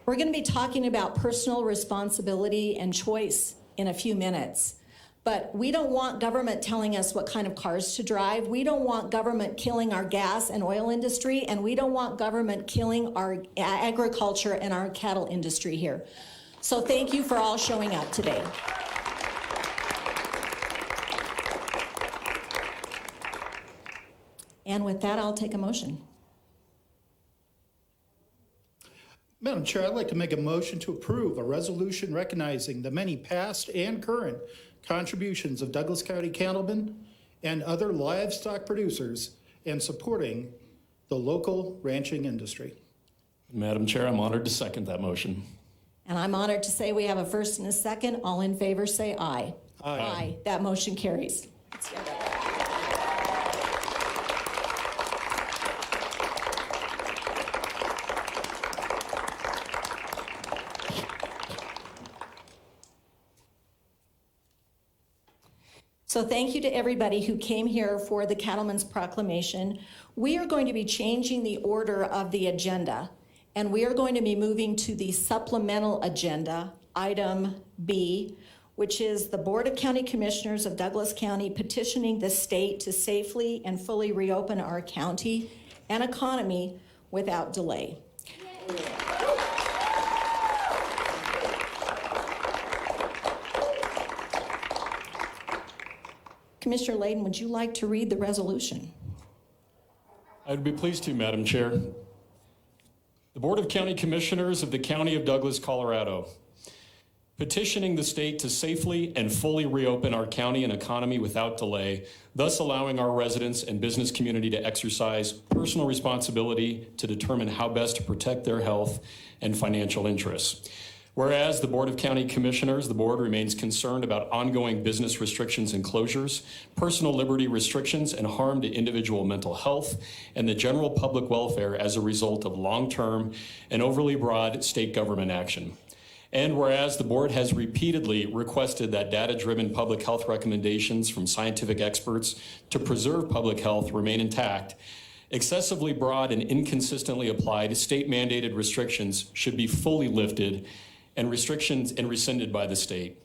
We're going to be talking about personal responsibility and choice in a few minutes. But we don't want government telling us what kind of cars to drive. We don't want government killing our gas and oil industry, and we don't want government killing our agriculture and our cattle industry here. So thank you for all showing up today. And with that, I'll take a motion. Madam Chair, I'd like to make a motion to approve a resolution recognizing the many past and current contributions of Douglas County cattlemen and other livestock producers and supporting the local ranching industry. Madam Chair, I'm honored to second that motion. And I'm honored to say we have a first and a second. All in favor say aye. Aye. Aye. That motion carries. So thank you to everybody who came here for the Cattlemen's Proclamation. We are going to be changing the order of the agenda, and we are going to be moving to the supplemental agenda, item B, which is the Board of County Commissioners of Douglas County petitioning the state to safely and fully reopen our county and economy without delay. Commissioner Layden, would you like to read the resolution? I'd be pleased to, Madam Chair. The Board of County Commissioners of the County of Douglas, Colorado, petitioning the state to safely and fully reopen our county and economy without delay, thus allowing our residents and business community to exercise personal responsibility to determine how best to protect their health and financial interests. Whereas the Board of County Commissioners, the board remains concerned about ongoing business restrictions and closures, personal liberty restrictions, and harm to individual mental health and the general public welfare as a result of long-term and overly broad state government action. And whereas the board has repeatedly requested that data-driven public health recommendations from scientific experts to preserve public health remain intact, excessively broad and inconsistently applied state-mandated restrictions should be fully lifted and restrictions and rescinded by the state.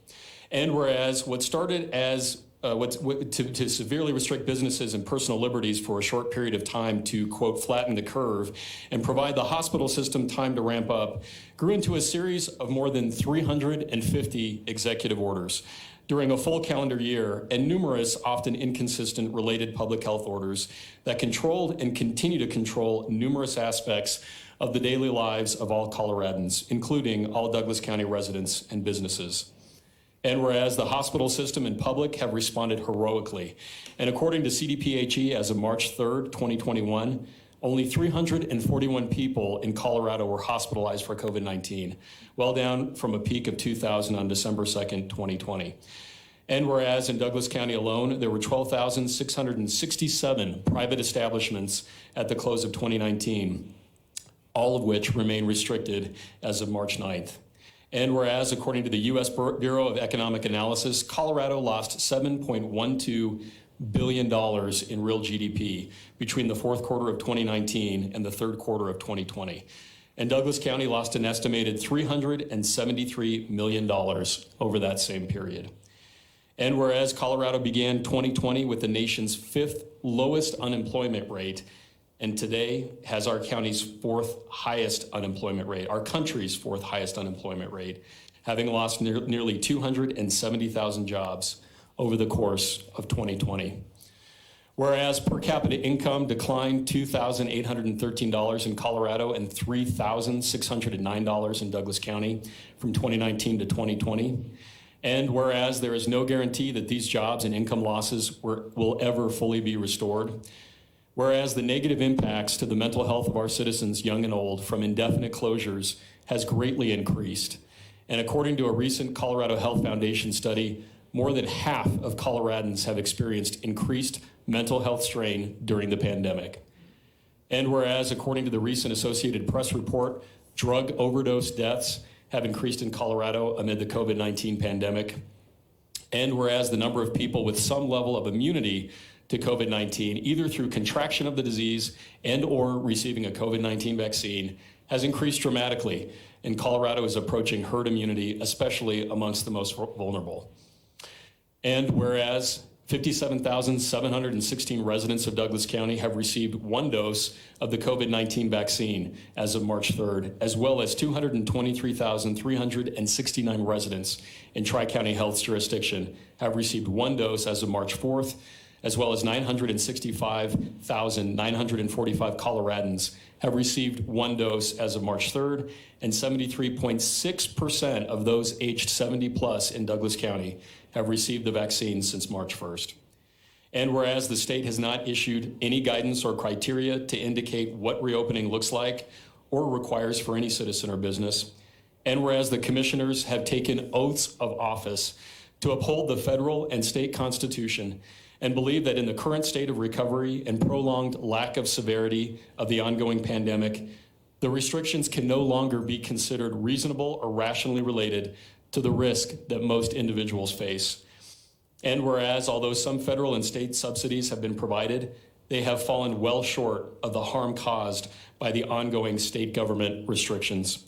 And whereas what started as to severely restrict businesses and personal liberties for a short period of time to, quote, flatten the curve and provide the hospital system time to ramp up, grew into a series of more than 350 executive orders during a full calendar year and numerous, often inconsistent, related public health orders that controlled and continue to control numerous aspects of the daily lives of all Coloradans, including all Douglas County residents and businesses. And whereas the hospital system and public have responded heroically, and according to CDPHE, as of March 3rd, 2021, only 341 people in Colorado were hospitalized for COVID-19, well down from a peak of 2,000 on December 2nd, 2020. And whereas in Douglas County alone, there were 12,667 private establishments at the close of 2019, all of which remain restricted as of March 9th. And whereas, according to the U.S. Bureau of Economic Analysis, Colorado lost $7.12 billion in real GDP between the fourth quarter of 2019 and the third quarter of 2020. And Douglas County lost an estimated $373 million over that same period. And whereas Colorado began 2020 with the nation's fifth lowest unemployment rate, and today has our county's fourth highest unemployment rate, our country's fourth highest unemployment rate, having lost nearly 270,000 jobs over the course of 2020. Whereas per capita income declined $2,813 in Colorado and $3,609 in Douglas County from 2019 to 2020. And whereas there is no guarantee that these jobs and income losses will ever fully be restored. Whereas the negative impacts to the mental health of our citizens, young and old, from indefinite closures has greatly increased. And according to a recent Colorado Health Foundation study, more than half of Coloradans have experienced increased mental health strain during the pandemic. And whereas, according to the recent Associated Press report, drug overdose deaths have increased in Colorado amid the COVID-19 pandemic. And whereas the number of people with some level of immunity to COVID-19, either through contraction of the disease and or receiving a COVID-19 vaccine, has increased dramatically, and Colorado is approaching herd immunity, especially amongst the most vulnerable. And whereas 57,716 residents of Douglas County have received one dose of the COVID-19 vaccine as of March 3rd, as well as 223,369 residents in Tri-County Health's jurisdiction have received one dose as of March 4th, as well as 965,945 Coloradans have received one dose as of March 3rd, and 73.6% of those aged 70 plus in Douglas County have received the vaccine since March 1st. And whereas the state has not issued any guidance or criteria to indicate what reopening looks like or requires for any citizen or business, and whereas the commissioners have taken oaths of office to uphold the federal and state constitution and believe that in the current state of recovery and prolonged lack of severity of the ongoing pandemic, the restrictions can no longer be considered reasonable or rationally related to the risk that most individuals face. And whereas, although some federal and state subsidies have been provided, they have fallen well short of the harm caused by the ongoing state government restrictions.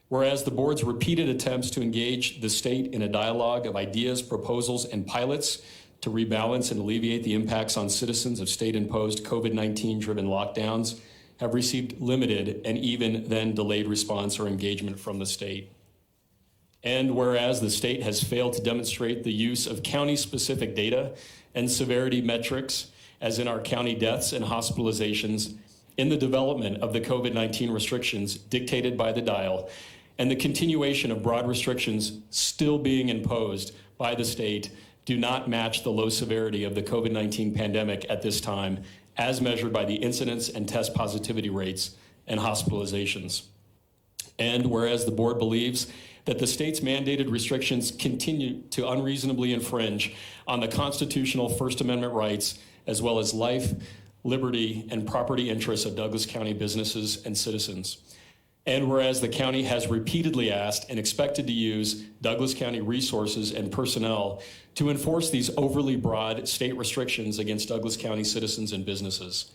Whereas the board's repeated attempts to engage the state in a dialogue of ideas, proposals, and pilots to rebalance and alleviate the impacts on citizens of state-imposed COVID-19-driven lockdowns have received limited and even then delayed response or engagement from the state. And whereas the state has failed to demonstrate the use of county-specific data and severity metrics, as in our county deaths and hospitalizations, in the development of the COVID-19 restrictions dictated by the dial, and the continuation of broad restrictions still being imposed by the state do not match the low severity of the COVID-19 pandemic at this time, as measured by the incidence and test positivity rates and hospitalizations. And whereas the board believes that the state's mandated restrictions continue to unreasonably infringe on the constitutional First Amendment rights, as well as life, liberty, and property interests of Douglas County businesses and citizens. And whereas the county has repeatedly asked and expected to use Douglas County resources and personnel to enforce these overly broad state restrictions against Douglas County citizens and businesses.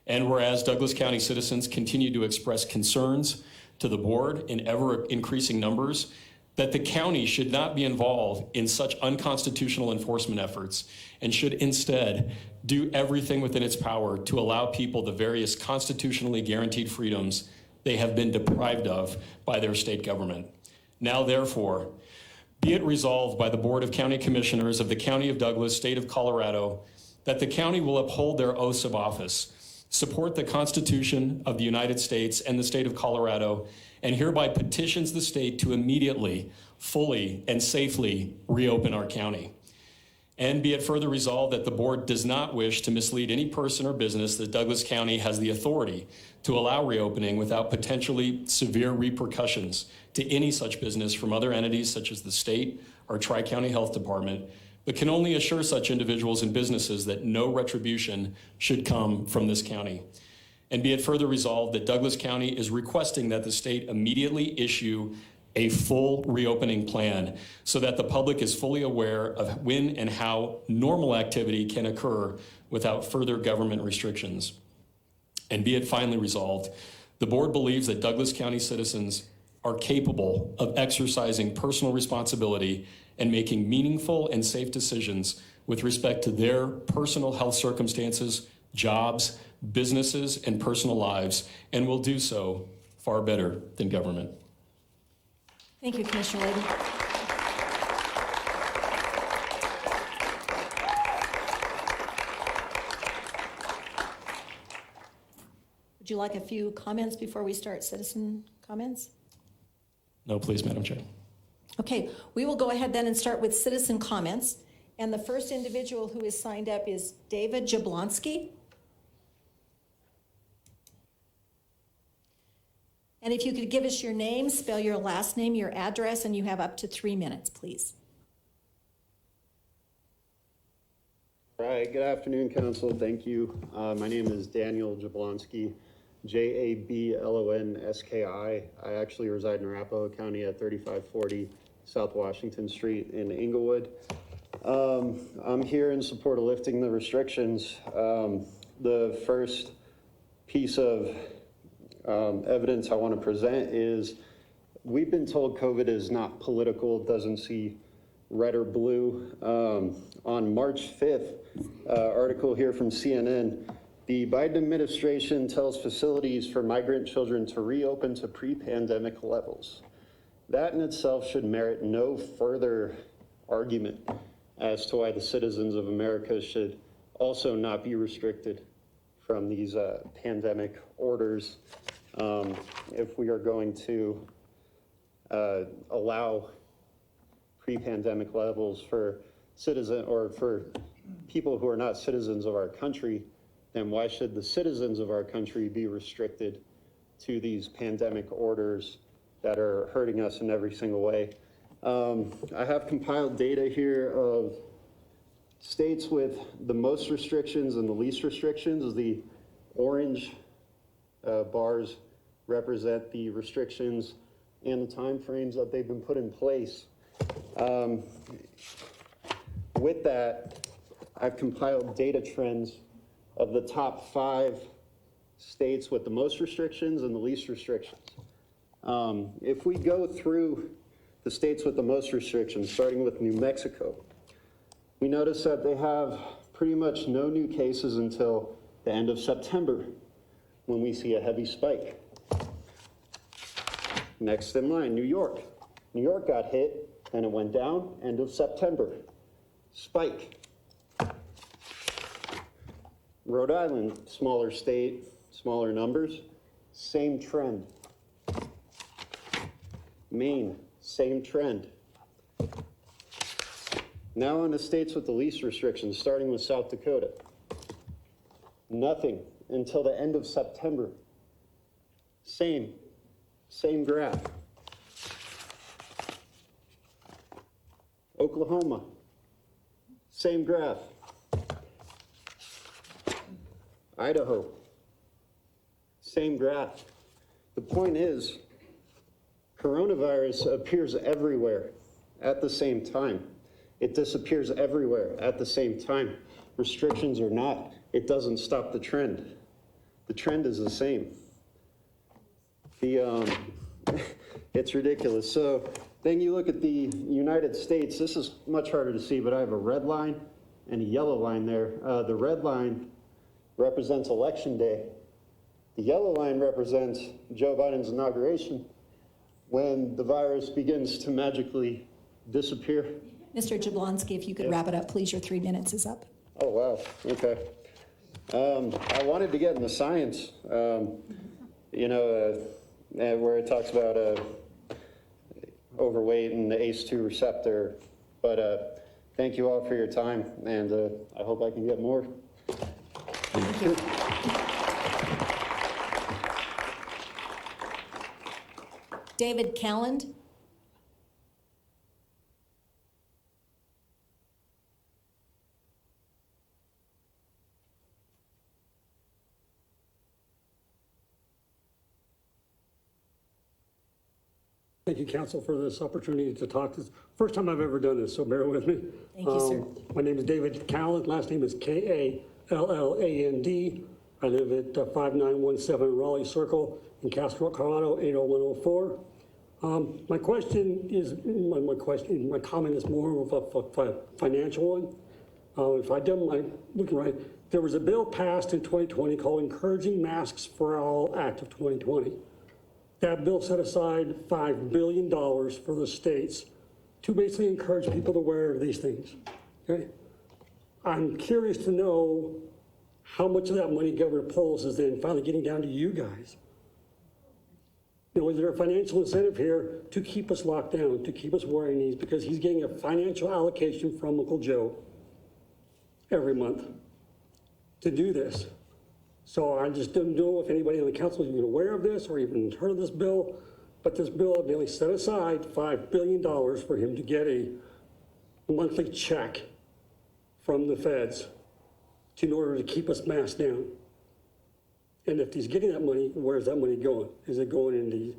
And whereas Douglas County citizens continue to express concerns to the board in ever increasing numbers that the county should not be involved in such unconstitutional enforcement efforts and should instead do everything within its power to allow people the various constitutionally guaranteed freedoms they have been deprived of by their state government. Now, therefore, be it resolved by the Board of County Commissioners of the County of Douglas, State of Colorado, that the county will uphold their oaths of office, support the Constitution of the United States and the State of Colorado, and hereby petitions the state to immediately, fully, and safely reopen our county. And be it further resolved that the board does not wish to mislead any person or business that Douglas County has the authority to allow reopening without potentially severe repercussions to any such business from other entities such as the state or Tri-County Health Department, but can only assure such individuals and businesses that no retribution should come from this county. And be it further resolved that Douglas County is requesting that the state immediately issue a full reopening plan so that the public is fully aware of when and how normal activity can occur without further government restrictions. And be it finally resolved, the board believes that Douglas County citizens are capable of exercising personal responsibility and making meaningful and safe decisions with respect to their personal health circumstances, jobs, businesses, and personal lives, and will do so far better than government. Thank you, Commissioner Layden. Would you like a few comments before we start citizen comments? No, please, Madam Chair. Okay, we will go ahead then and start with citizen comments. And the first individual who is signed up is David Jablonski. And if you could give us your name, spell your last name, your address, and you have up to 3 minutes, please. All right, good afternoon, Council. Thank you. My name is Daniel Jablonski, Jablonski. I actually reside in Arapahoe County at 3540 South Washington Street in Inglewood. I'm here in support of lifting the restrictions. The first piece of evidence I want to present is we've been told COVID is not political, doesn't see red or blue. On March 5th, article here from CNN, the Biden administration tells facilities for migrant children to reopen to pre-pandemic levels. That in itself should merit no further argument as to why the citizens of America should also not be restricted from these pandemic orders if we are going to allow pre-pandemic levels for people who are not citizens of our country. Then why should the citizens of our country be restricted to these pandemic orders that are hurting us in every single way? I have compiled data here of states with the most restrictions and the least restrictions. The orange bars represent the restrictions and the timeframes that they've been put in place. With that, I've compiled data trends of the top 5 states with the most restrictions and the least restrictions. If we go through the states with the most restrictions, starting with New Mexico, we notice that they have pretty much no new cases until the end of September, when we see a heavy spike. Next in line, New York. New York got hit, and it went down, end of September. Spike. Rhode Island, smaller state, smaller numbers, same trend. Maine, same trend. Now on the states with the least restrictions, starting with South Dakota. Nothing until the end of September. Same graph. Oklahoma, same graph. Idaho, same graph. The point is, coronavirus appears everywhere at the same time. It disappears everywhere at the same time. Restrictions or not, it doesn't stop the trend. The trend is the same. It's ridiculous. So then you look at the United States. This is much harder to see, but I have a red line and a yellow line there. The red line represents Election Day. The yellow line represents Joe Biden's inauguration, when the virus begins to magically disappear. Mr. Jablonski, if you could wrap it up, please. Your 3 minutes is up. Oh, wow. Okay. I wanted to get into science, where it talks about overweight and the ACE2 receptor. But thank you all for your time, and I hope I can get more. Thank you. David Calland. Thank you, Council, for this opportunity to talk. This first time I've ever done this, so bear with me. Thank you, sir. My name is David Calland. Last name is Kalland. I live at 5917 Raleigh Circle in Castro, Colorado, 80104. My comment is more of a financial one. If I done my looking right, there was a bill passed in 2020 called Encouraging Masks for All Act of 2020. That bill set aside $5 billion for the states to basically encourage people to wear these things. Okay? I'm curious to know how much of that money Governor Polis is then finally getting down to you guys. Is there a financial incentive here to keep us locked down, to keep us wearing these, because he's getting a financial allocation from Uncle Joe every month to do this. So I just don't know if anybody on the council is even aware of this or even heard of this bill, but this bill nearly set aside $5 billion for him to get a monthly check from the feds in order to keep us masked down. And if he's getting that money, where's that money going? Is it going into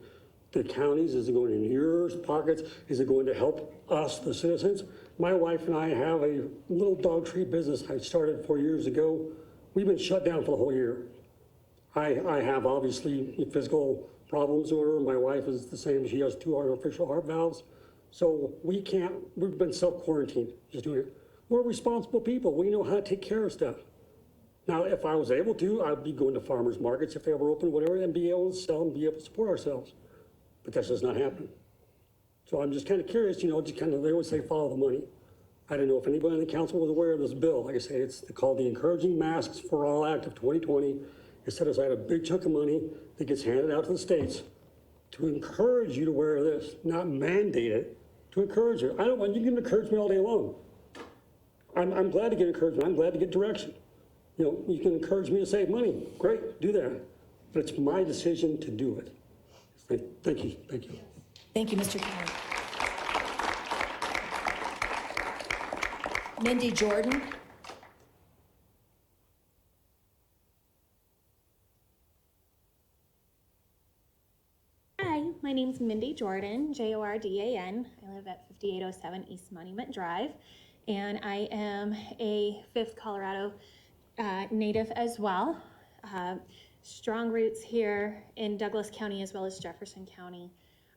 the counties? Is it going in yours pockets? Is it going to help us, the citizens? My wife and I have a little dog treat business I started 4 years ago. We've been shut down for the whole year. I have obviously physical problems with her. My wife is the same. She has 2 artificial heart valves. So we've been self-quarantined, just doing it. We're responsible people. We know how to take care of stuff. Now, if I was able to, I'd be going to farmers markets if they were open, whatever, and be able to sell and be able to support ourselves. But that's just not happening. So I'm just kind of curious, they always say follow the money. I don't know if anybody on the council was aware of this bill. Like I say, it's called the Encouraging Masks for All Act of 2020. It set aside a big chunk of money that gets handed out to the states to encourage you to wear this, not mandate it, to encourage you. You can encourage me all day long. I'm glad to get encouragement. I'm glad to get direction. You can encourage me to save money. Great, do that. But it's my decision to do it. Thank you. Thank you, Mr. Kelly. Mindy Jordan. Hi, my name's Mindy Jordan, Jordan. I live at 5807 East Monument Drive, and I am a 5th Colorado native as well. Strong roots here in Douglas County as well as Jefferson County.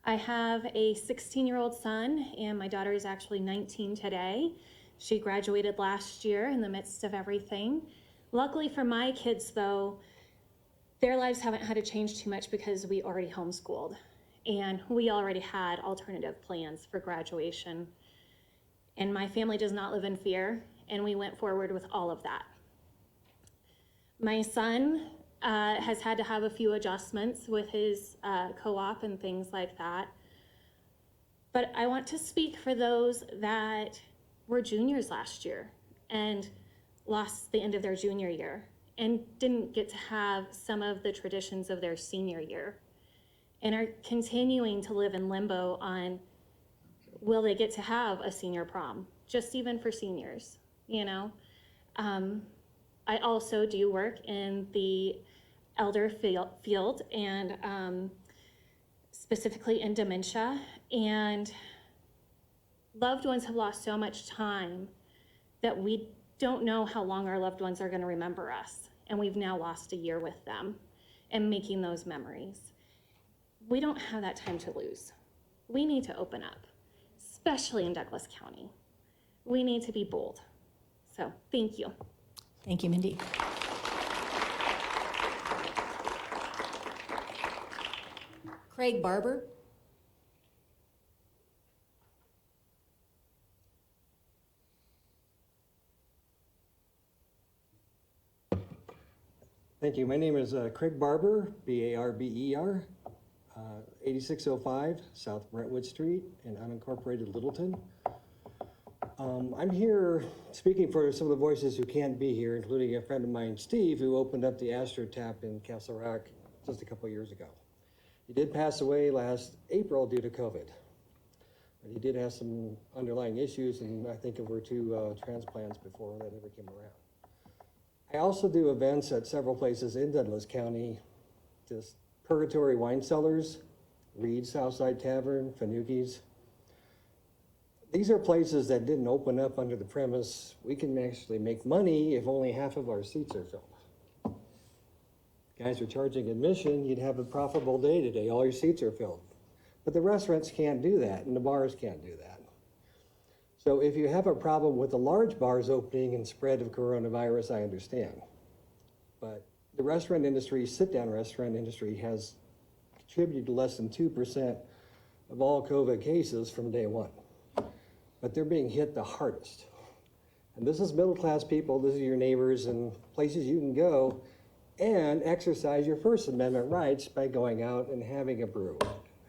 I have a 16-year-old son, and my daughter is actually 19 today. She graduated last year in the midst of everything. Luckily for my kids, though, their lives haven't had to change too much because we already homeschooled, and we already had alternative plans for graduation. And my family does not live in fear, and we went forward with all of that. My son has had to have a few adjustments with his co-op and things like that. But I want to speak for those that were juniors last year and lost the end of their junior year and didn't get to have some of the traditions of their senior year and are continuing to live in limbo on, will they get to have a senior prom, just even for seniors, I also do work in the elder field and specifically in dementia, and loved ones have lost so much time that we don't know how long our loved ones are going to remember us, and we've now lost a year with them and making those memories. We don't have that time to lose. We need to open up, especially in Douglas County. We need to be bold. So thank you. Thank you, Mindy. Craig Barber. Thank you. My name is Craig Barber, B-A-R-B-E-R, 8605 South Brentwood Street in unincorporated Littleton. I'm here speaking for some of the voices who can't be here, including a friend of mine, Steve, who opened up the Astro Tap in Castle Rock just a couple of years ago. He did pass away last April due to COVID, but he did have some underlying issues, and I think there were 2 transplants before that ever came around. I also do events at several places in Douglas County, just Purgatory Wine Cellars, Reed's Southside Tavern, Fanukis. These are places that didn't open up under the premise, we can actually make money if only half of our seats are filled. Guys are charging admission, you'd have a profitable day today, all your seats are filled. But the restaurants can't do that, and the bars can't do that. So if you have a problem with the large bars opening and spread of coronavirus, I understand. But the restaurant industry, sit-down restaurant industry, has contributed to less than 2% of all COVID cases from day one. But they're being hit the hardest. And this is middle-class people, this is your neighbors and places you can go and exercise your First Amendment rights by going out and having a brew,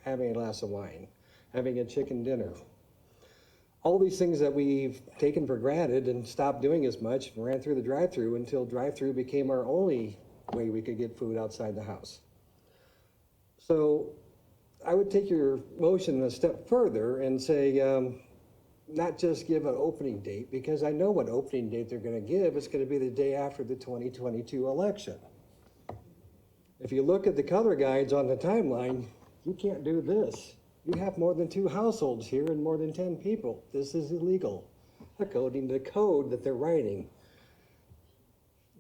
having a glass of wine, having a chicken dinner. All these things that we've taken for granted and stopped doing as much and ran through the drive-through until drive-through became our only way we could get food outside the house. So I would take your motion a step further and say, not just give an opening date, because I know what opening date they're going to give. It's going to be the day after the 2022 election. If you look at the color guides on the timeline, you can't do this. You have more than 2 households here and more than 10 people. This is illegal, according to the code that they're writing.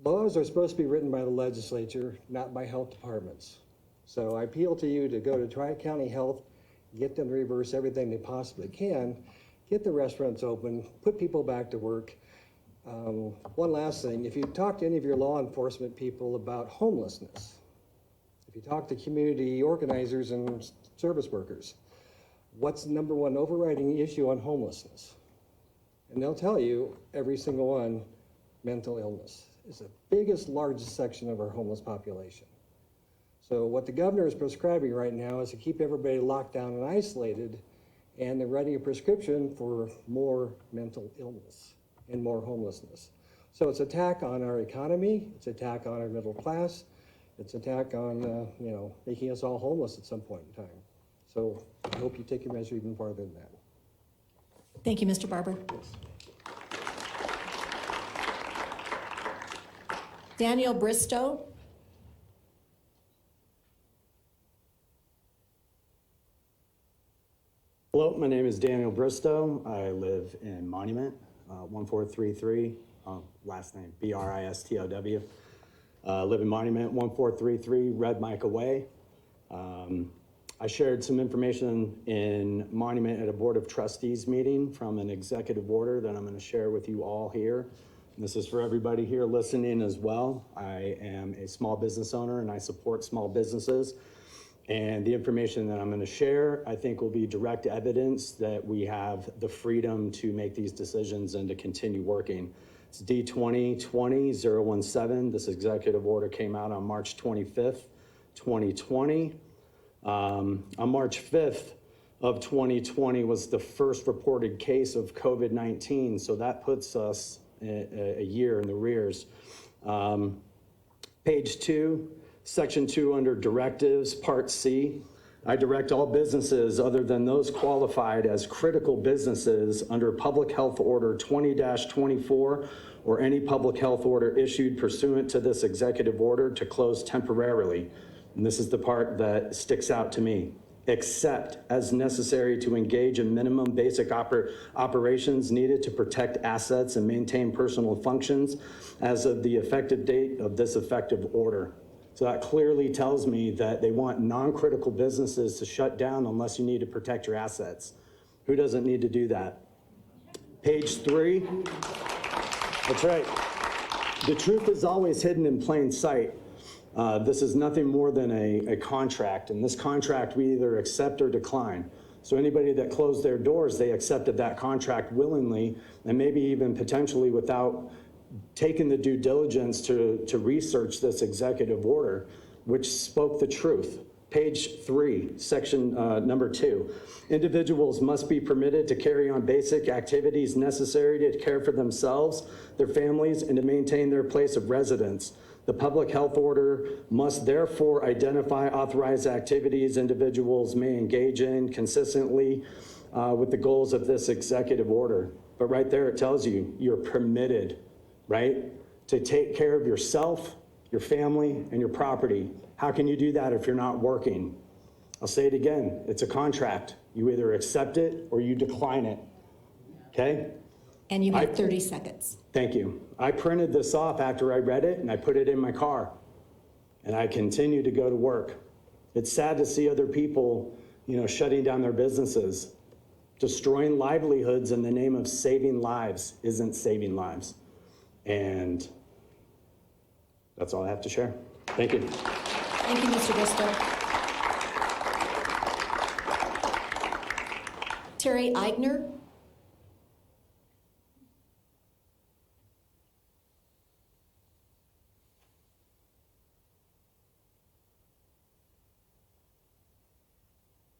Laws are supposed to be written by the legislature, not by health departments. So I appeal to you to go to Tri-County Health, get them to reverse everything they possibly can, get the restaurants open, put people back to work. One last thing, if you talk to any of your law enforcement people about homelessness, if you talk to community organizers and service workers, what's the number one overriding issue on homelessness? And they'll tell you, every single one, mental illness is the biggest, largest section of our homeless population. So what the governor is prescribing right now is to keep everybody locked down and isolated, and they're writing a prescription for more mental illness and more homelessness. So it's an attack on our economy, it's an attack on our middle class, it's an attack on, making us all homeless at some point in time. So I hope you take your measure even farther than that. Thank you, Mr. Barber. Daniel Bristow. Hello, my name is Daniel Bristow. I live in Monument, 1433, last name Bristow. Live in Monument, 1433, Red Mike Away. I shared some information in Monument at a Board of Trustees meeting from an executive order that I'm going to share with you all here. And this is for everybody here listening as well. I am a small business owner and I support small businesses. And the information that I'm going to share, I think, will be direct evidence that we have the freedom to make these decisions and to continue working. It's D 2020-017. This executive order came out on March 25th, 2020. On March 5th of 2020 was the first reported case of COVID-19. So that puts us a year in the rears. Page 2. Section 2 under directives, Part C. I direct all businesses other than those qualified as critical businesses under Public Health Order 20-24 or any public health order issued pursuant to this executive order to close temporarily. And this is the part that sticks out to me. Except as necessary to engage in minimum basic operations needed to protect assets and maintain personal functions as of the effective date of this effective order. So that clearly tells me that they want non-critical businesses to shut down unless you need to protect your assets. Who doesn't need to do that? Page 3. That's right. The truth is always hidden in plain sight. This is nothing more than a contract, and this contract we either accept or decline. So anybody that closed their doors, they accepted that contract willingly, and maybe even potentially without taken the due diligence to research this executive order, which spoke the truth. Page 3, section number 2. Individuals must be permitted to carry on basic activities necessary to care for themselves, their families, and to maintain their place of residence. The public health order must therefore identify authorized activities individuals may engage in consistently with the goals of this executive order. But right there it tells you, you're permitted, right, to take care of yourself, your family, and your property. How can you do that if you're not working? I'll say it again, it's a contract. You either accept it or you decline it, okay? And you have 30 seconds. Thank you. I printed this off after I read it and I put it in my car and I continue to go to work. It's sad to see other people, shutting down their businesses. Destroying livelihoods in the name of saving lives isn't saving lives. And that's all I have to share. Thank you. Thank you, Mr. Bristow. Terry Eigner.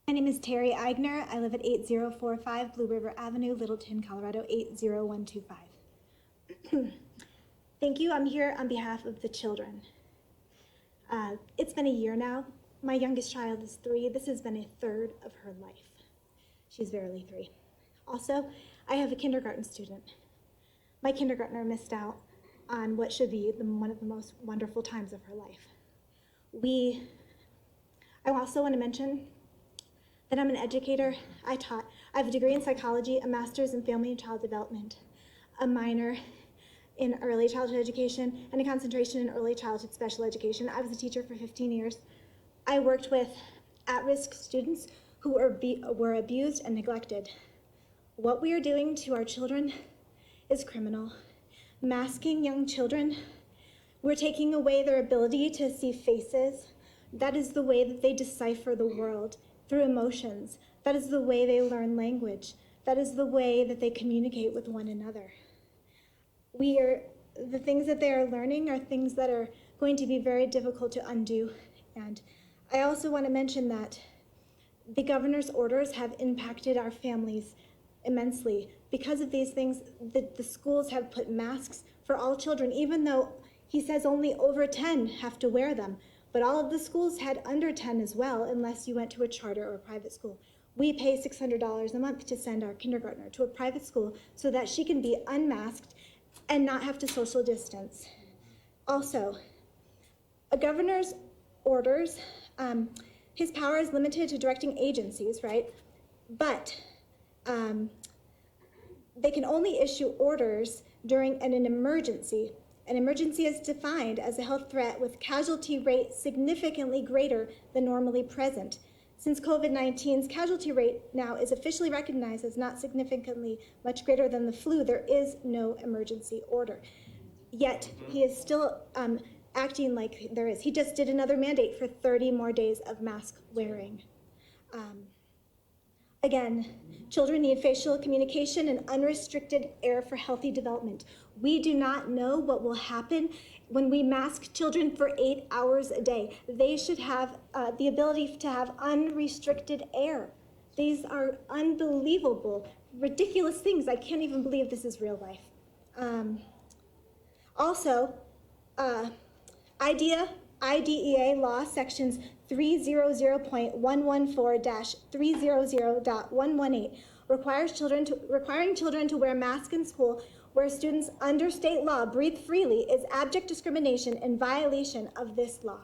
My name is Terry Eigner. I live at 8045 Blue River Avenue, Littleton, Colorado 80125. Thank you. I'm here on behalf of the children. It's been a year now. My youngest child is 3. This has been a third of her life. She's barely 3. Also, I have a kindergarten student. My kindergartner missed out on what should be one of the most wonderful times of her life. I also want to mention Then I'm an educator. I have a degree in psychology, a master's in family and child development, a minor in early childhood education, and a concentration in early childhood special education. I was a teacher for 15 years. I worked with at-risk students who were abused and neglected. What we are doing to our children is criminal. Masking young children, we're taking away their ability to see faces. That is the way that they decipher the world, through emotions. That is the way they learn language. That is the way that they communicate with one another. The things that they are learning are things that are going to be very difficult to undo. And I also want to mention that the governor's orders have impacted our families immensely. Because of these things, the schools have put masks for all children, even though he says only over 10 have to wear them. But all of the schools had under 10 as well, unless you went to a charter or a private school. We pay $600 a month to send our kindergartner to a private school so that she can be unmasked and not have to social distance. Also, a governor's orders, his power is limited to directing agencies, right? But they can only issue orders during an emergency. An emergency is defined as a health threat with casualty rate significantly greater than normally present. Since COVID-19's casualty rate now is officially recognized as not significantly much greater than the flu, there is no emergency order. Yet, he is still acting like there is. He just did another mandate for 30 more days of mask wearing. Again, children need facial communication and unrestricted air for healthy development. We do not know what will happen when we mask children for 8 hours a day. They should have the ability to have unrestricted air. These are unbelievable, ridiculous things. I can't even believe this is real life. Also, IDEA law sections 300.114-300.118 requiring children to wear masks in school where students under state law breathe freely is abject discrimination in violation of this law.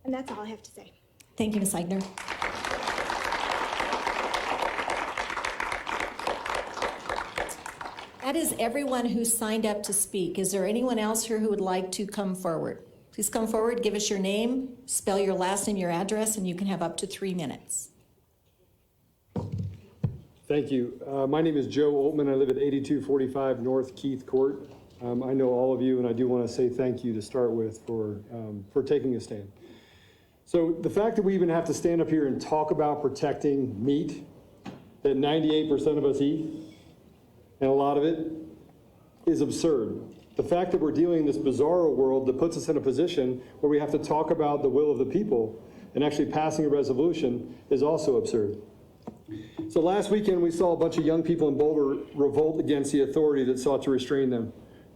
And that's all I have to say. Thank you, Ms. Eigner. That is everyone who signed up to speak. Is there anyone else here who would like to come forward? Please come forward, give us your name, spell your last name, your address, and you can have up to 3 minutes. Thank you. My name is Joe Oltman. I live at 8245 North Keith Court. I know all of you, and I do want to say thank you to start with for taking a stand. So the fact that we even have to stand up here and talk about protecting meat that 98% of us eat, and a lot of it, is absurd. The fact that we're dealing in this bizarre world that puts us in a position where we have to talk about the will of the people and actually passing a resolution is also absurd. So last weekend, we saw a bunch of young people in Boulder revolt against the authority that sought to restrain them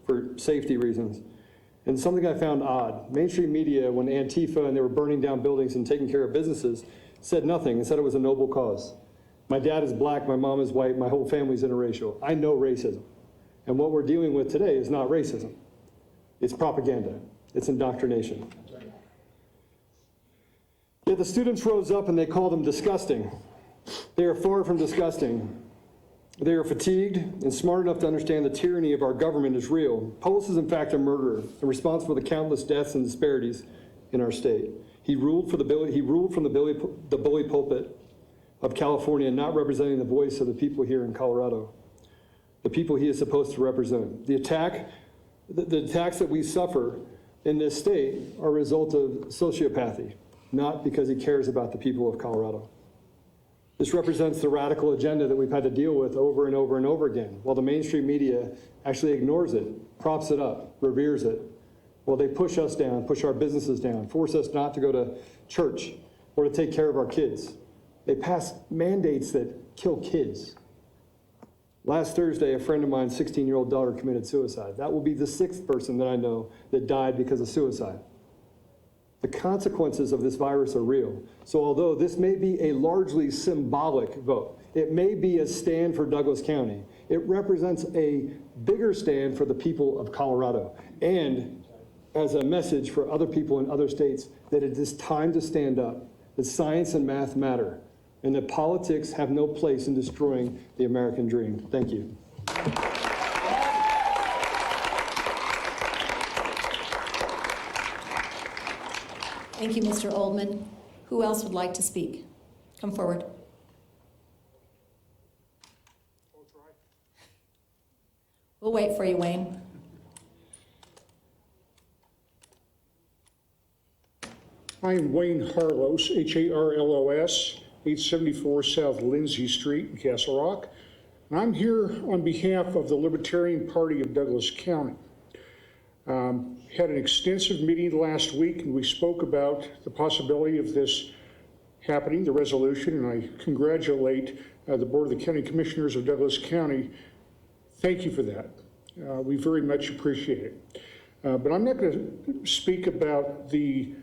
for safety reasons. And something I found odd, mainstream media, when Antifa and they were burning down buildings and taking care of businesses, said nothing and said it was a noble cause. My dad is black, my mom is white, my whole family's interracial. I know racism. And what we're dealing with today is not racism. It's propaganda. It's indoctrination. Yet the students rose up and they called them disgusting. They are far from disgusting. They are fatigued and smart enough to understand the tyranny of our government is real. Polis is in fact a murderer and responsible for the countless deaths and disparities in our state. He ruled from the bully pulpit of California, not representing the voice of the people here in Colorado, the people he is supposed to represent. The attacks that we suffer in this state are a result of sociopathy, not because he cares about the people of Colorado. This represents the radical agenda that we've had to deal with over and over and over again, while the mainstream media actually ignores it, props it up, reveres it, while they push us down, push our businesses down, force us not to go to church or to take care of our kids. They pass mandates that kill kids. Last Thursday, a friend of mine's 16-year-old daughter committed suicide. That will be the 6th person that I know that died because of suicide. The consequences of this virus are real. So although this may be a largely symbolic vote, it may be a stand for Douglas County, it represents a bigger stand for the people of Colorado and as a message for other people in other states that it is time to stand up, that science and math matter. and that politics have no place in destroying the American dream. Thank you. Thank you, Mr. Oldman. Who else would like to speak? Come forward. We'll wait for you, Wayne. I'm Wayne Harlos, Harlos, 874 South Lindsay Street in Castle Rock. And I'm here on behalf of the Libertarian Party of Douglas County. Had an extensive meeting last week, and we spoke about the possibility of this happening, the resolution, and I congratulate the Board of the County Commissioners of Douglas County. Thank you for that. We very much appreciate it. But I'm not going to speak about the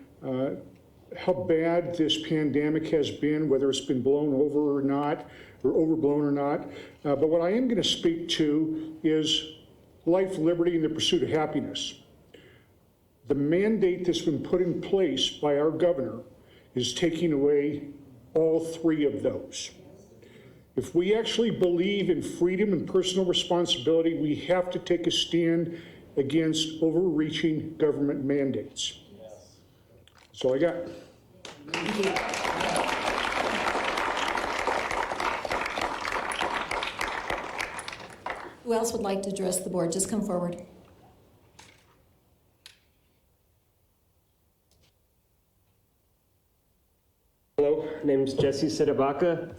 how bad this pandemic has been, whether it's been blown over or not, or overblown or not. But what I am going to speak to is life, liberty, and the pursuit of happiness. The mandate that's been put in place by our governor is taking away all three of those. If we actually believe in freedom and personal responsibility, we have to take a stand against overreaching government mandates. That's all I got. Thank you. Who else would like to address the board? Just come forward. Hello, my name is Jesse Sidabaka.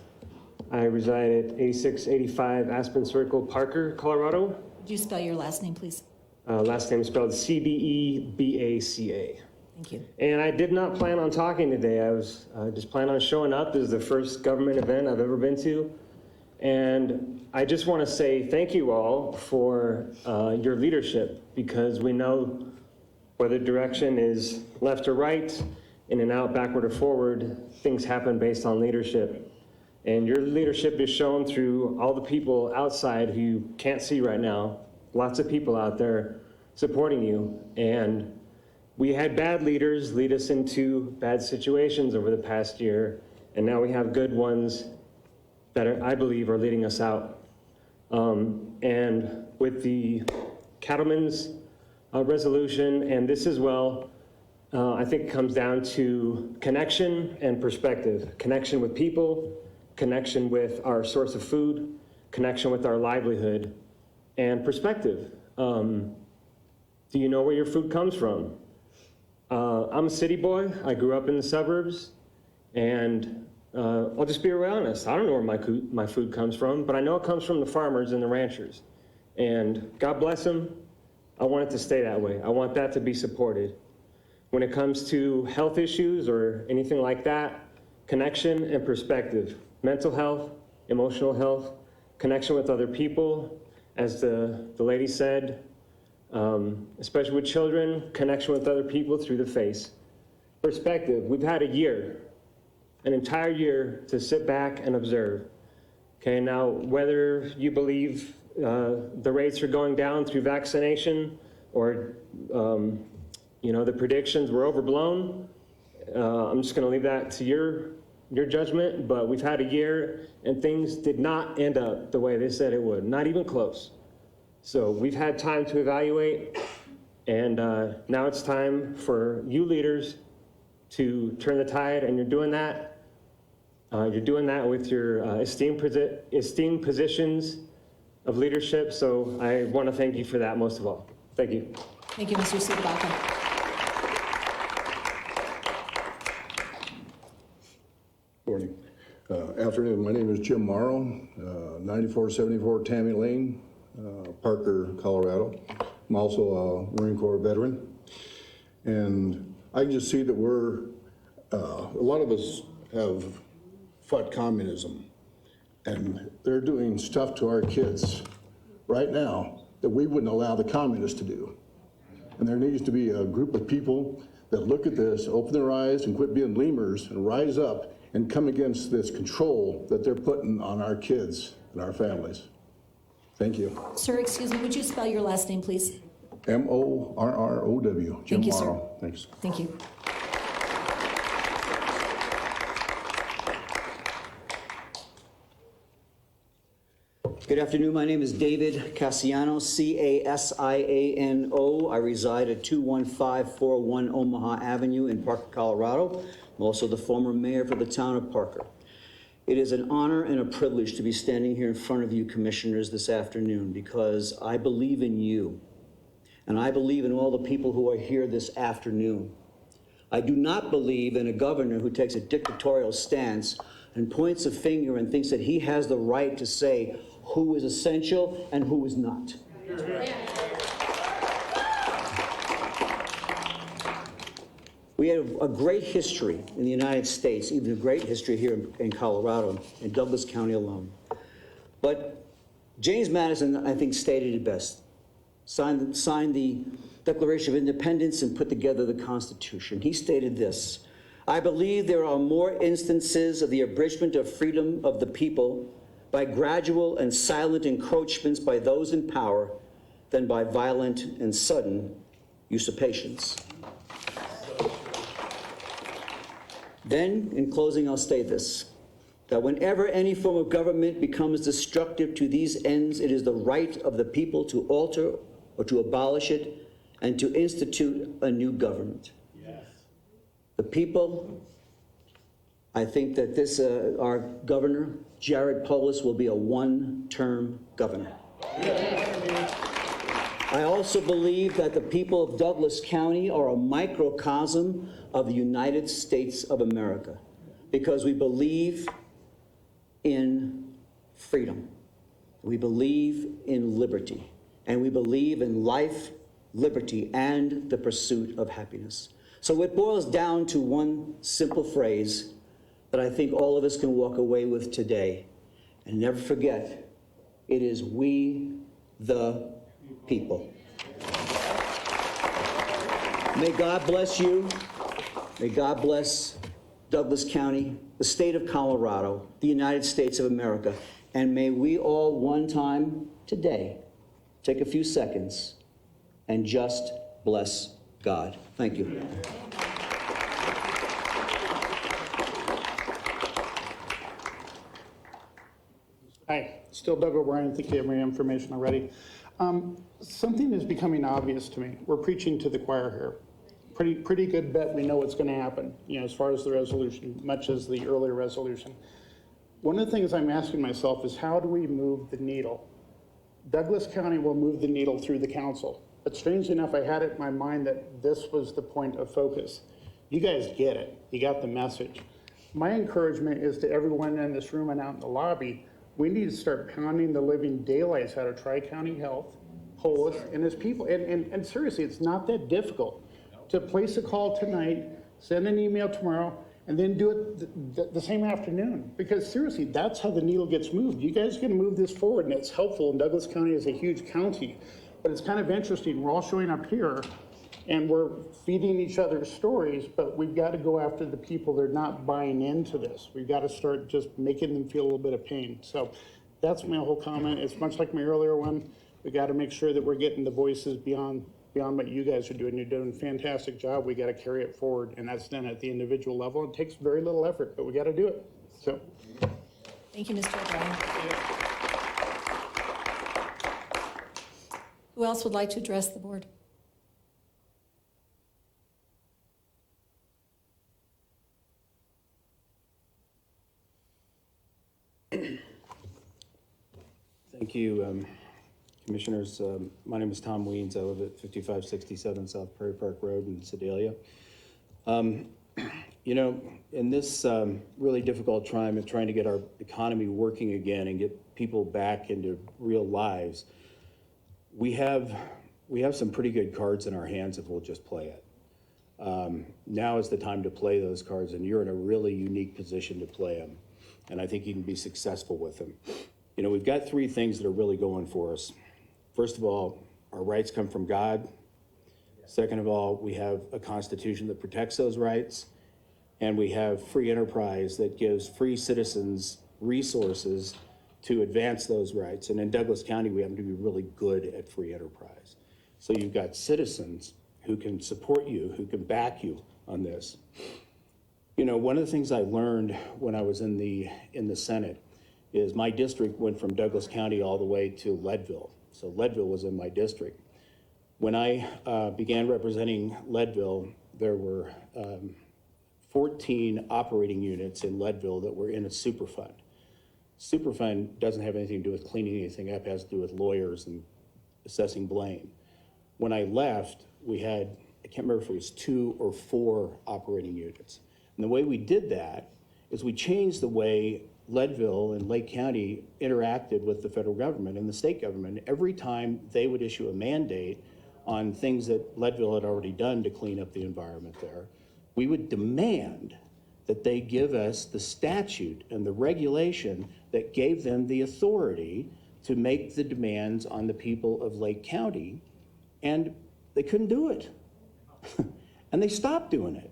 I reside at 8685 Aspen Circle, Parker, Colorado. Would you spell your last name, please? Last name is spelled Cbebaca. Thank you. And I did not plan on talking today. I was just planning on showing up. This is the first government event I've ever been to. And I just want to say thank you all for your leadership, because we know whether direction is left or right, in and out, backward or forward, things happen based on leadership. And your leadership is shown through all the people outside who you can't see right now. Lots of people out there supporting you. And we had bad leaders lead us into bad situations over the past year. And now we have good ones that I believe are leading us out. And with the cattlemen's resolution and this as well, I think it comes down to connection and perspective. Connection with people, connection with our source of food, connection with our livelihood, and perspective. Do you know where your food comes from? I'm a city boy. I grew up in the suburbs, and I'll just be real honest. I don't know where my food comes from, but I know it comes from the farmers and the ranchers. And God bless them. I want it to stay that way. I want that to be supported. When it comes to health issues or anything like that, connection and perspective. Mental health, emotional health, connection with other people, as the lady said, especially with children, connection with other people through the face. Perspective, we've had a year, an entire year to sit back and observe. Okay, now whether you believe the rates are going down through vaccination or the predictions were overblown, I'm just gonna leave that to your judgment, but we've had a year and things did not end up the way they said it would, not even close. So we've had time to evaluate, and now it's time for you leaders to turn the tide, and you're doing that. You're doing that with your esteemed positions of leadership, so I want to thank you for that most of all. Thank you. Thank you, Mr. Sidabaka. Morning. Afternoon. My name is Jim Morrow, 9474 Tammy Lane, Parker, Colorado. I'm also a Marine Corps veteran. And I can just see that a lot of us have fought communism. And they're doing stuff to our kids right now that we wouldn't allow the communists to do. And there needs to be a group of people that look at this, open their eyes, and quit being lemurs and rise up and come against this control that they're putting on our kids and our families. Thank you. Sir, excuse me, would you spell your last name, please? Morrow, Jim Thank you, sir. Morrow. Thanks. Thank you. Good afternoon. My name is David Cassiano, Casiano. I reside at 21541 Omaha Avenue in Parker, Colorado. I'm also the former mayor for the town of Parker. It is an honor and a privilege to be standing here in front of you commissioners this afternoon because I believe in you and I believe in all the people who are here this afternoon. I do not believe in a governor who takes a dictatorial stance and points a finger and thinks that he has the right to say who is essential and who is not. We have a great history in the United States, even a great history here in Colorado, in Douglas County alone. But James Madison, I think, stated it best. Signed the Declaration of Independence and put together the Constitution. He stated this: I believe there are more instances of the abridgment of freedom of the people by gradual and silent encroachments by those in power than by violent and sudden usurpations. Then, in closing, I'll state this, that whenever any form of government becomes destructive to these ends, it is the right of the people to alter or to abolish it and to institute a new government. Yes. The people, I think that this, our governor, Jared Polis, will be a one-term governor. I also believe that the people of Douglas County are a microcosm of the United States of America because we believe in freedom. We believe in liberty, and we believe in life, liberty, and the pursuit of happiness. So it boils down to one simple phrase that I think all of us can walk away with today. And never forget, it is we the people. May God bless you. May God bless Douglas County, the state of Colorado, the United States of America, and may we all one time today take a few seconds and just bless God. Thank you. Hi, still Doug O'Brien. I think you have my information already. Something is becoming obvious to me. We're preaching to the choir here. Pretty good bet we know what's going to happen, as far as the resolution, much as the earlier resolution. One of the things I'm asking myself is how do we move the needle? Douglas County will move the needle through the council. But strangely enough, I had it in my mind that this was the point of focus. You guys get it. You got the message. My encouragement is to everyone in this room and out in the lobby, we need to start pounding the living daylights out of Tri-County Health, Polis, and his people. And seriously, it's not that difficult to place a call tonight, send an email tomorrow, and then do it the same afternoon. Because seriously, that's how the needle gets moved. You guys can move this forward, and it's helpful. And Douglas County is a huge county. But it's kind of interesting. We're all showing up here, and we're feeding each other's stories, but we've got to go after the people that are not buying into this. We've got to start just making them feel a little bit of pain. So that's my whole comment. It's much like my earlier one. We got to make sure that we're getting the voices beyond what you guys are doing. You're doing a fantastic job. We got to carry it forward, and that's done at the individual level. It takes very little effort, but we got to do it. So, Thank you, Mr. O'Brien. Who else would like to address the board? Thank you, Commissioners. My name is Tom Weens. I live at 5567 South Prairie Park Road in Sedalia. In this really difficult time of trying to get our economy working again and get people back into real lives, we have some pretty good cards in our hands if we'll just play it. Now is the time to play those cards, and you're in a really unique position to play them. And I think you can be successful with them. We've got three things that are really going for us. First of all, our rights come from God. Second of all, we have a Constitution that protects those rights. And we have free enterprise that gives free citizens resources to advance those rights. And in Douglas County, we happen to be really good at free enterprise. So you've got citizens who can support you, who can back you on this. One of the things I learned when I was in the Senate is my district went from Douglas County all the way to Leadville. So Leadville was in my district. When I began representing Leadville, there were 14 operating units in Leadville that were in a Superfund. Superfund doesn't have anything to do with cleaning anything up, it has to do with lawyers and assessing blame. When I left, we had, I can't remember if it was 2 or 4 operating units. And the way we did that is we changed the way Leadville and Lake County interacted with the federal government and the state government. Every time they would issue a mandate on things that Leadville had already done to clean up the environment there, we would demand that they give us the statute and the regulation that gave them the authority to make the demands on the people of Lake County, and they couldn't do it. And they stopped doing it.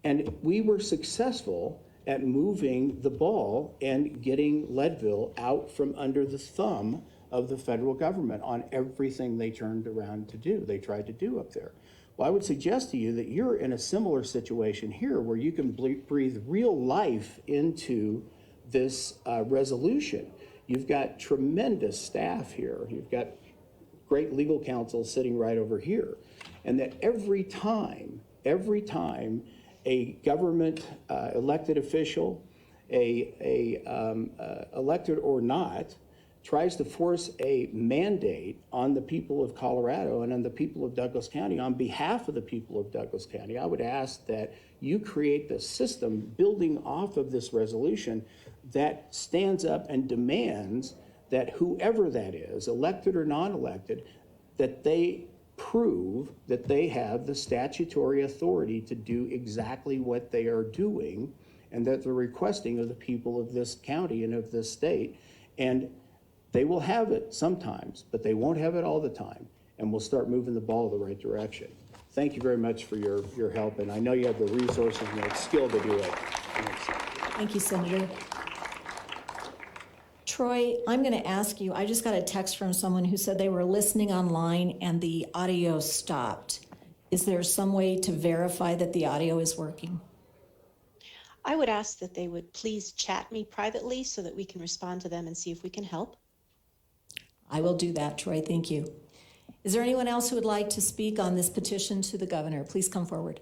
And we were successful at moving the ball and getting Leadville out from under the thumb of the federal government on everything they turned around to do, they tried to do up there. Well, I would suggest to you that you're in a similar situation here where you can breathe real life into this resolution. You've got tremendous staff here. You've got great legal counsel sitting right over here. And that every time a government elected official, elected or not, tries to force a mandate on the people of Colorado and on the people of Douglas County, on behalf of the people of Douglas County, I would ask that you create the system building off of this resolution that stands up and demands that whoever that is, elected or non-elected, that they prove that they have the statutory authority to do exactly what they are doing and that they're requesting of the people of this county and of this state. And they will have it sometimes, but they won't have it all the time. And we'll start moving the ball in the right direction. Thank you very much for your help. And I know you have the resources and the skill to do it. Thank you, Senator. Troy, I'm going to ask you, I just got a text from someone who said they were listening online and the audio stopped. Is there some way to verify that the audio is working? I would ask that they would please chat me privately so that we can respond to them and see if we can help. I will do that, Troy. Thank you. Is there anyone else who would like to speak on this petition to the governor? Please come forward.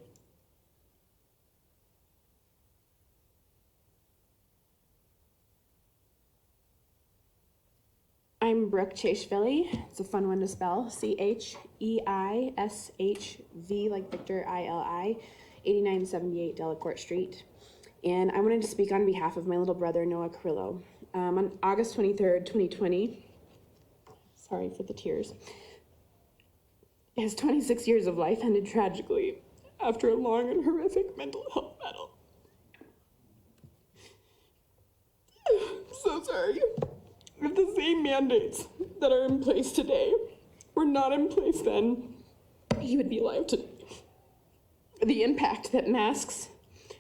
I'm Brooke Cheshvili. It's a fun one to spell. Cheishv, like Victor, ILI, 8978 Delacorte Street. And I wanted to speak on behalf of my little brother, Noah Carrillo. On August 23rd, 2020, sorry for the tears, his 26 years of life ended tragically after a long and horrific mental health battle. I'm so sorry. If the same mandates that are in place today were not in place then, he would be alive today. The impact that masks,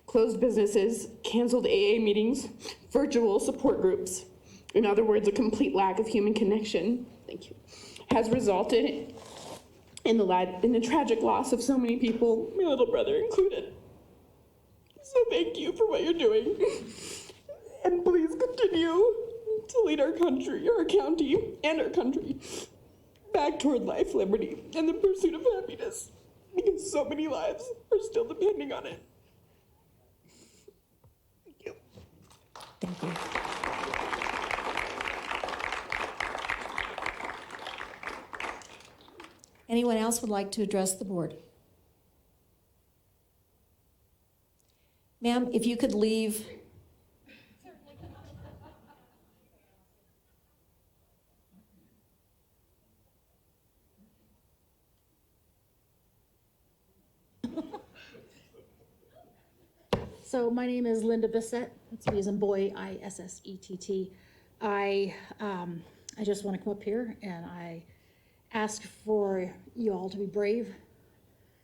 closed businesses, canceled AA meetings, virtual support groups, in other words, a complete lack of human connection, thank you, has resulted in the tragic loss of so many people, my little brother included. So thank you for what you're doing. And please continue to lead our country, our county, and our country back toward life, liberty, and the pursuit of happiness, because so many lives are still depending on it. Thank you. Thank you. Anyone else would like to address the board? Ma'am, if you could leave. So my name is Linda Bissett. That's B as in boy, ISSETT. I just want to come up here and I ask for you all to be brave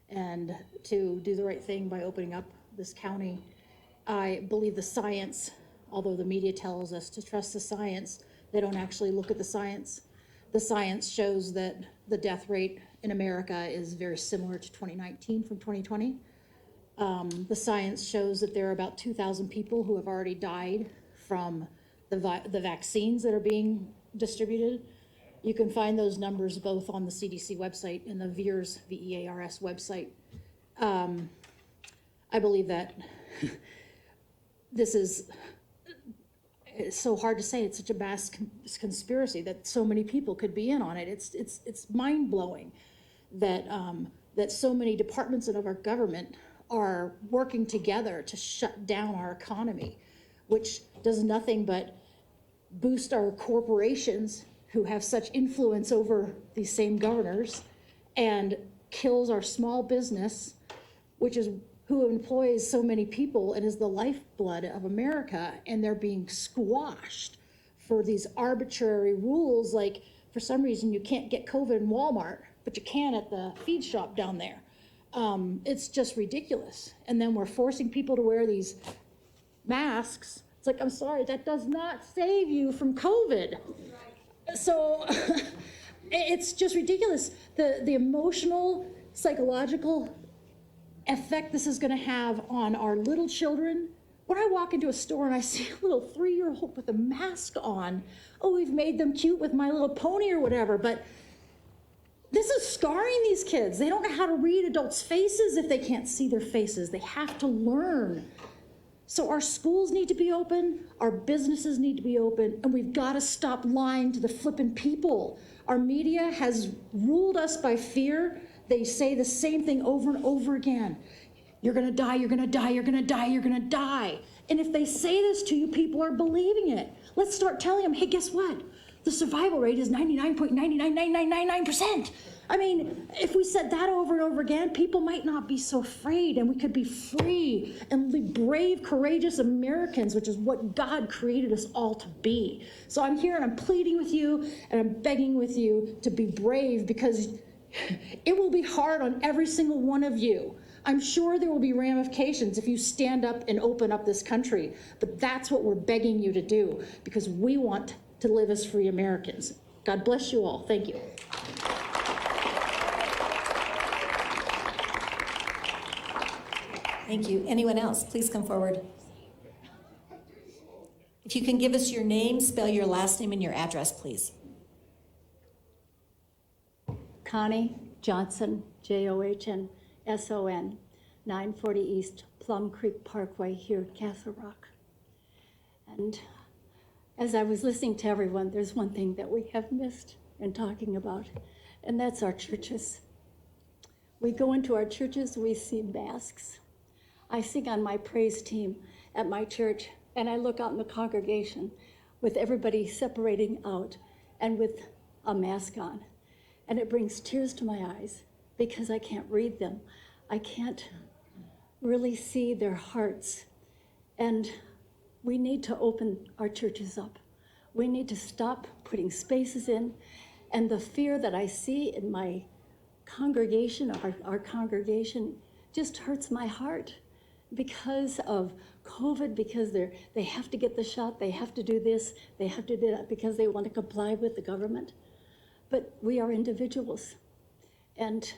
and to do the right thing by opening up this county. I believe the science, although the media tells us to trust the science, they don't actually look at the science. The science shows that the death rate in America is very similar to 2019 from 2020. The science shows that there are about 2,000 people who have already died from the vaccines that are being distributed. You can find those numbers both on the CDC website and the VEARS, VEARS website. I believe that this is, it's so hard to say, it's such a mass conspiracy that so many people could be in on it. It's mind-blowing that, that so many departments of our government are working together to shut down our economy, which does nothing but boost our corporations who have such influence over these same governors, and kills our small business, which is who employs so many people and is the lifeblood of America, and they're being squashed for these arbitrary rules. Like, for some reason, you can't get COVID in Walmart, but you can at the feed shop down there. It's just ridiculous. And then we're forcing people to wear these masks. It's like, I'm sorry, that does not save you from COVID. So it's just ridiculous. The emotional, psychological effect this is going to have on our little children. When I walk into a store and I see a little 3-year-old with a mask on, oh, we've made them cute with My Little Pony or whatever, but this is scarring these kids. They don't know how to read adults' faces if they can't see their faces. They have to learn. So our schools need to be open, our businesses need to be open, and we've got to stop lying to the flippin' people. Our media has ruled us by fear. They say the same thing over and over again. You're gonna die, you're gonna die, you're gonna die, you're gonna die. And if they say this to you, people are believing it. Let's start telling them, hey, guess what? The survival rate is 99.99999%. I mean, if we said that over and over again, people might not be so afraid, and we could be free and be brave, courageous Americans, which is what God created us all to be. So I'm here and I'm pleading with you and I'm begging with you to be brave, because it will be hard on every single one of you. I'm sure there will be ramifications if you stand up and open up this country, but that's what we're begging you to do, because we want to live as free Americans. God bless you all. Thank you. Thank you. Anyone else? Please come forward. If you can give us your name, spell your last name and your address, please. Connie Johnson, John Son, 940 East Plum Creek Parkway here at Castle Rock. And as I was listening to everyone, there's one thing that we have missed in talking about, and that's our churches. We go into our churches, we see masks. I sing on my praise team at my church, and I look out in the congregation with everybody separating out and with a mask on. And it brings tears to my eyes because I can't read them. I can't really see their hearts. And we need to open our churches up. We need to stop putting spaces in. And the fear that I see in my congregation, our congregation, just hurts my heart because of COVID, because they have to get the shot, they have to do this, they have to do that because they want to comply with the government. But we are individuals, and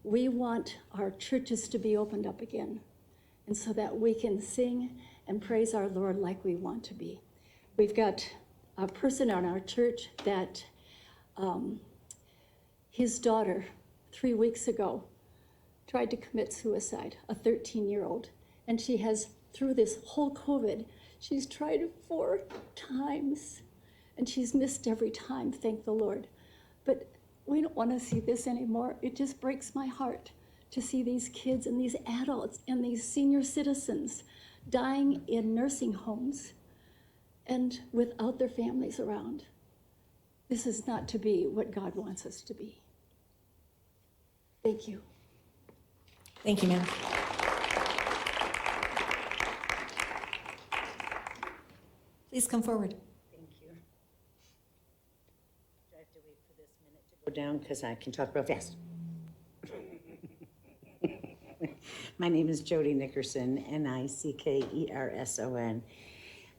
we want our churches to be opened up again, and so that we can sing and praise our Lord like we want to be. We've got a person in our church that his daughter 3 weeks ago tried to commit suicide, a 13-year-old. And she has, through this whole COVID, she's tried it 4 times, and she's missed every time, thank the Lord. But we don't want to see this anymore. It just breaks my heart to see these kids and these adults and these senior citizens dying in nursing homes and without their families around. This is not to be what God wants us to be. Thank you. Thank you, ma'am. Please come forward. Thank you. Do I have to wait for this minute to go down because I can talk real fast? My name is Jody Nickerson, Nickerson.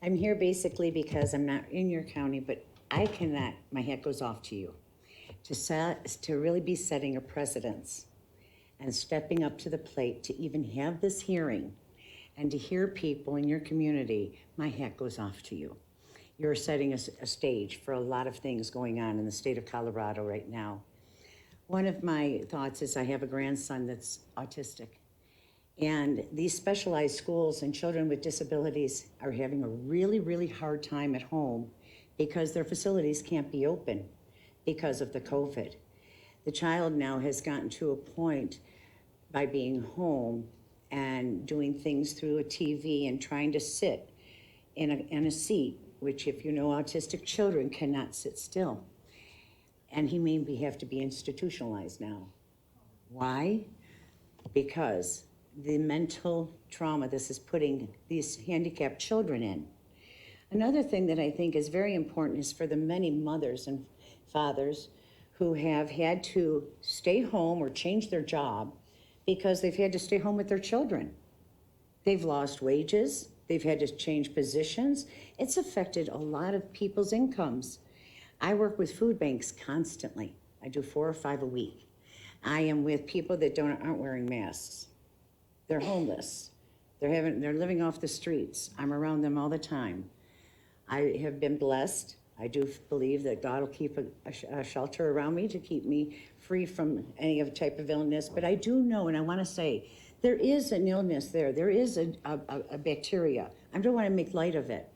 I'm here basically because I'm not in your county, but I cannot, my hat goes off to you, to really be setting a precedence and stepping up to the plate to even have this hearing and to hear people in your community. My hat goes off to you. You're setting a stage for a lot of things going on in the state of Colorado right now. One of my thoughts is I have a grandson that's autistic. And these specialized schools and children with disabilities are having a really, really hard time at home because their facilities can't be open because of the COVID. The child now has gotten to a point by being home and doing things through a TV and trying to sit in a seat, which if you know autistic children cannot sit still. And he may have to be institutionalized now. Why? Because the mental trauma this is putting these handicapped children in. Another thing that I think is very important is for the many mothers and fathers who have had to stay home or change their job because they've had to stay home with their children. They've lost wages, they've had to change positions. It's affected a lot of people's incomes. I work with food banks constantly. I do 4 or 5 a week. I am with people that aren't wearing masks. They're homeless. They're living off the streets. I'm around them all the time. I have been blessed. I do believe that God will keep a shelter around me to keep me free from any type of illness. But I do know, and I want to say, there is an illness there. There is a bacteria. I don't want to make light of it.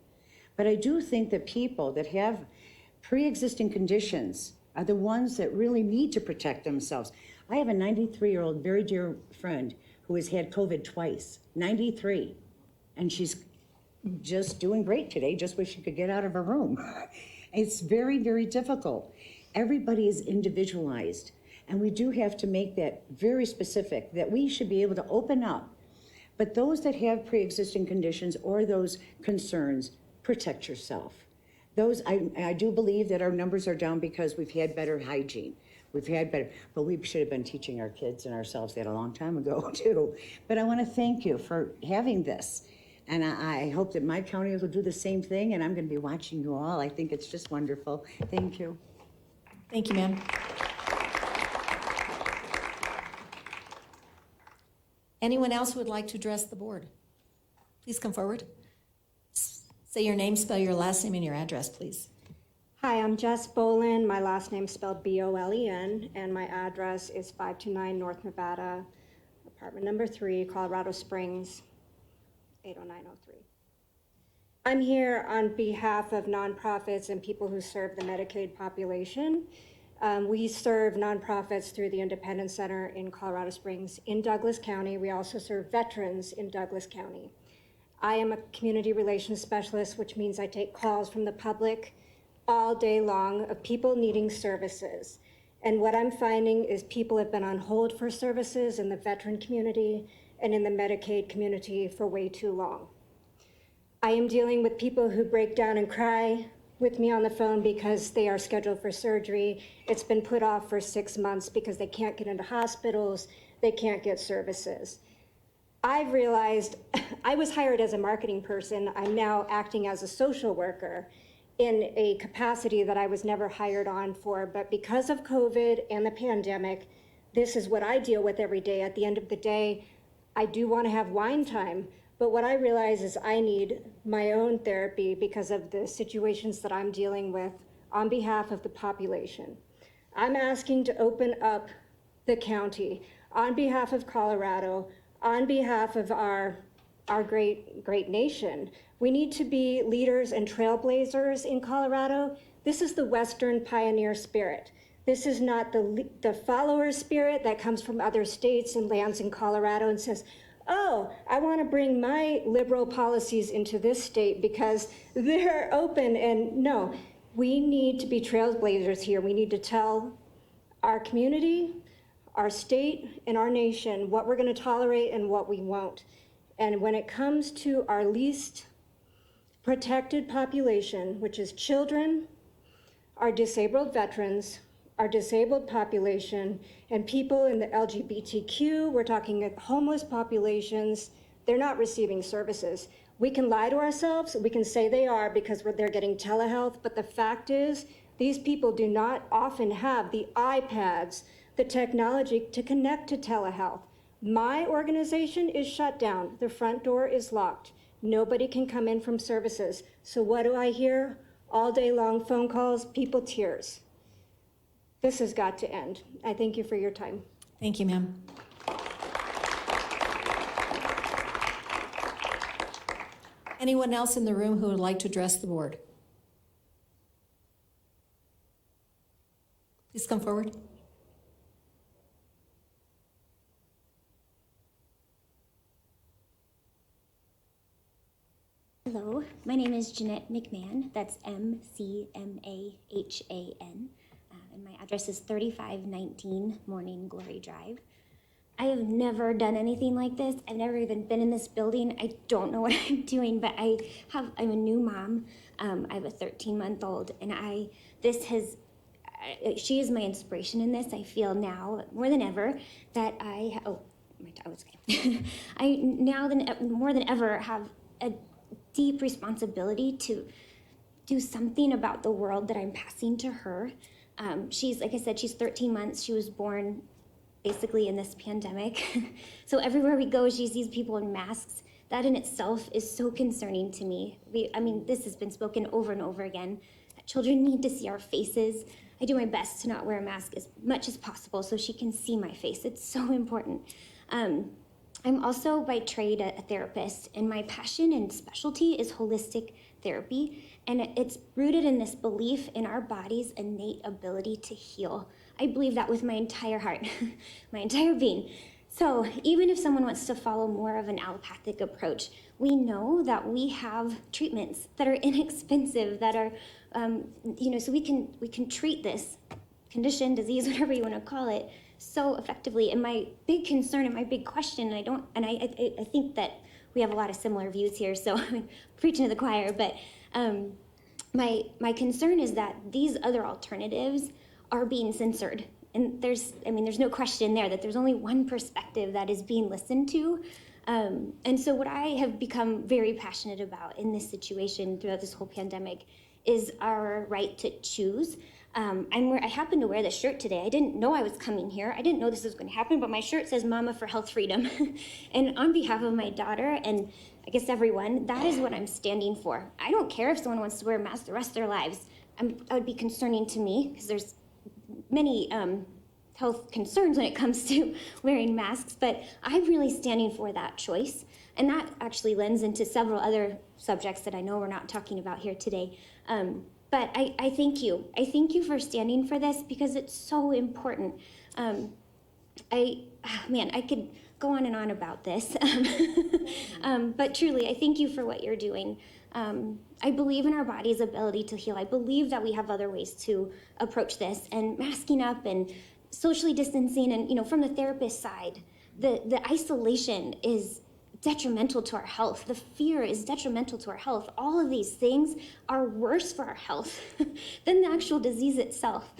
But I do think that people that have pre-existing conditions are the ones that really need to protect themselves. I have a 93-year-old very dear friend who has had COVID twice, 93, and she's just doing great today, just wish she could get out of her room. It's very, very difficult. Everybody is individualized, and we do have to make that very specific, that we should be able to open up. But those that have pre-existing conditions or those concerns, protect yourself. Those, I do believe that our numbers are down because we've had better hygiene. We've had better, but we should have been teaching our kids and ourselves that a long time ago too. But I want to thank you for having this. And I hope that my county will do the same thing, and I'm going to be watching you all. I think it's just wonderful. Thank you. Thank you, ma'am. Anyone else who would like to address the board? Please come forward. Say your name, spell your last name and your address, please. Hi, I'm Jess Bolin. My last name's spelled B-O-L-E-N, and my address is 529 North Nevada, apartment number 3, Colorado Springs, 80903. I'm here on behalf of nonprofits and people who serve the Medicaid population. We serve nonprofits through the Independence Center in Colorado Springs in Douglas County. We also serve veterans in Douglas County. I am a community relations specialist, which means I take calls from the public all day long of people needing services. And what I'm finding is people have been on hold for services in the veteran community and in the Medicaid community for way too long. I am dealing with people who break down and cry with me on the phone because they are scheduled for surgery. It's been put off for 6 months because they can't get into hospitals, they can't get services. I've realized I was hired as a marketing person. I'm now acting as a social worker in a capacity that I was never hired on for, but because of COVID and the pandemic, this is what I deal with every day. At the end of the day, I do want to have wine time, but what I realize is I need my own therapy because of the situations that I'm dealing with on behalf of the population. I'm asking to open up the county on behalf of Colorado, on behalf of our great nation. We need to be leaders and trailblazers in Colorado. This is the Western pioneer spirit. This is not the follower spirit that comes from other states and lands in Colorado and says, oh, I want to bring my liberal policies into this state because they're open. And no, we need to be trailblazers here. We need to tell our community, our state, and our nation what we're going to tolerate and what we won't. And when it comes to our least protected population, which is children, our disabled veterans, our disabled population, and people in the LGBTQ, we're talking homeless populations, they're not receiving services. We can lie to ourselves, we can say they are because they're getting telehealth, but the fact is, these people do not often have the iPads, the technology to connect to telehealth. My organization is shut down. The front door is locked. Nobody can come in from services. So what do I hear? all day long phone calls, people tears. This has got to end. I thank you for your time. Thank you, ma'am. Anyone else in the room who would like to address the board? Please come forward. Hello, my name is Jeanette McMahon. That's McMahan. And my address is 3519 Morning Glory Drive. I have never done anything like this. I've never even been in this building. I don't know what I'm doing, but I'm a new mom. I have a 13-month-old, and she is my inspiration in this. I feel now more than ever that my dog was okay. More than ever have a deep responsibility to do something about the world that I'm passing to her. She's, like I said, she's 13 months. She was born basically in this pandemic. So everywhere we go, she sees people in masks. That in itself is so concerning to me. This has been spoken over and over again. Children need to see our faces. I do my best to not wear a mask as much as possible so she can see my face. It's so important. I'm also by trade a therapist, and my passion and specialty is holistic therapy, and it's rooted in this belief in our body's innate ability to heal. I believe that with my entire heart, my entire being. So even if someone wants to follow more of an allopathic approach, we know that we have treatments that are inexpensive, that are, so we can treat this condition, disease, whatever you want to call it, so effectively. And my big concern and my big question, I think that we have a lot of similar views here, so I'm preaching to the choir, but my concern is that these other alternatives are being censored. And there's no question there that there's only one perspective that is being listened to. And so what I have become very passionate about in this situation throughout this whole pandemic is our right to choose. I happen to wear this shirt today. I didn't know I was coming here. I didn't know this was going to happen, but my shirt says Mama for Health Freedom. And on behalf of my daughter and I guess everyone, that is what I'm standing for. I don't care if someone wants to wear a mask the rest of their lives. That would be concerning to me because there's many health concerns when it comes to wearing masks, but I'm really standing for that choice. And that actually lends into several other subjects that I know we're not talking about here today. But I thank you. I thank you for standing for this because it's so important. I could go on and on about this. But truly, I thank you for what you're doing. I believe in our body's ability to heal. I believe that we have other ways to approach this, and masking up and socially distancing, and from the therapist side, the isolation is detrimental to our health. The fear is detrimental to our health. All of these things are worse for our health than the actual disease itself.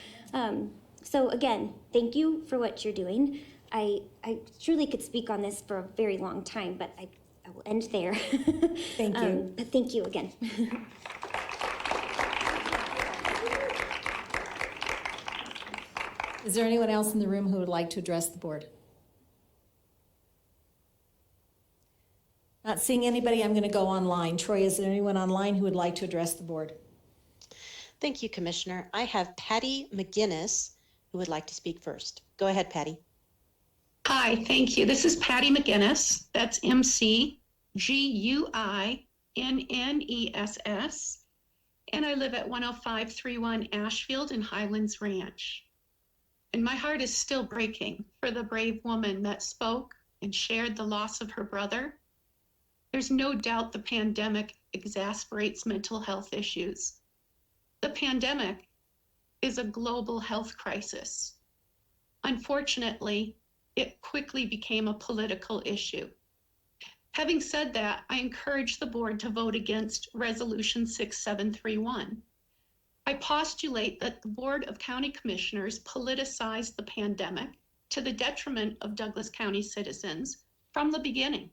So again, thank you for what you're doing. I truly could speak on this for a very long time, but I will end there. Thank you. But thank you again. Is there anyone else in the room who would like to address the board? Not seeing anybody, I'm going to go online. Troy, is there anyone online who would like to address the board? Thank you, Commissioner. I have Patty McGinnis who would like to speak first. Go ahead, Patty. Hi, thank you. This is Patty McGinnis. That's McGuiness. And I live at 10531 Ashfield in Highlands Ranch. And my heart is still breaking for the brave woman that spoke and shared the loss of her brother. There's no doubt the pandemic exasperates mental health issues. The pandemic is a global health crisis. Unfortunately, it quickly became a political issue. Having said that, I encourage the board to vote against Resolution 6731. I postulate that the Board of County Commissioners politicized the pandemic to the detriment of Douglas County citizens from the beginning,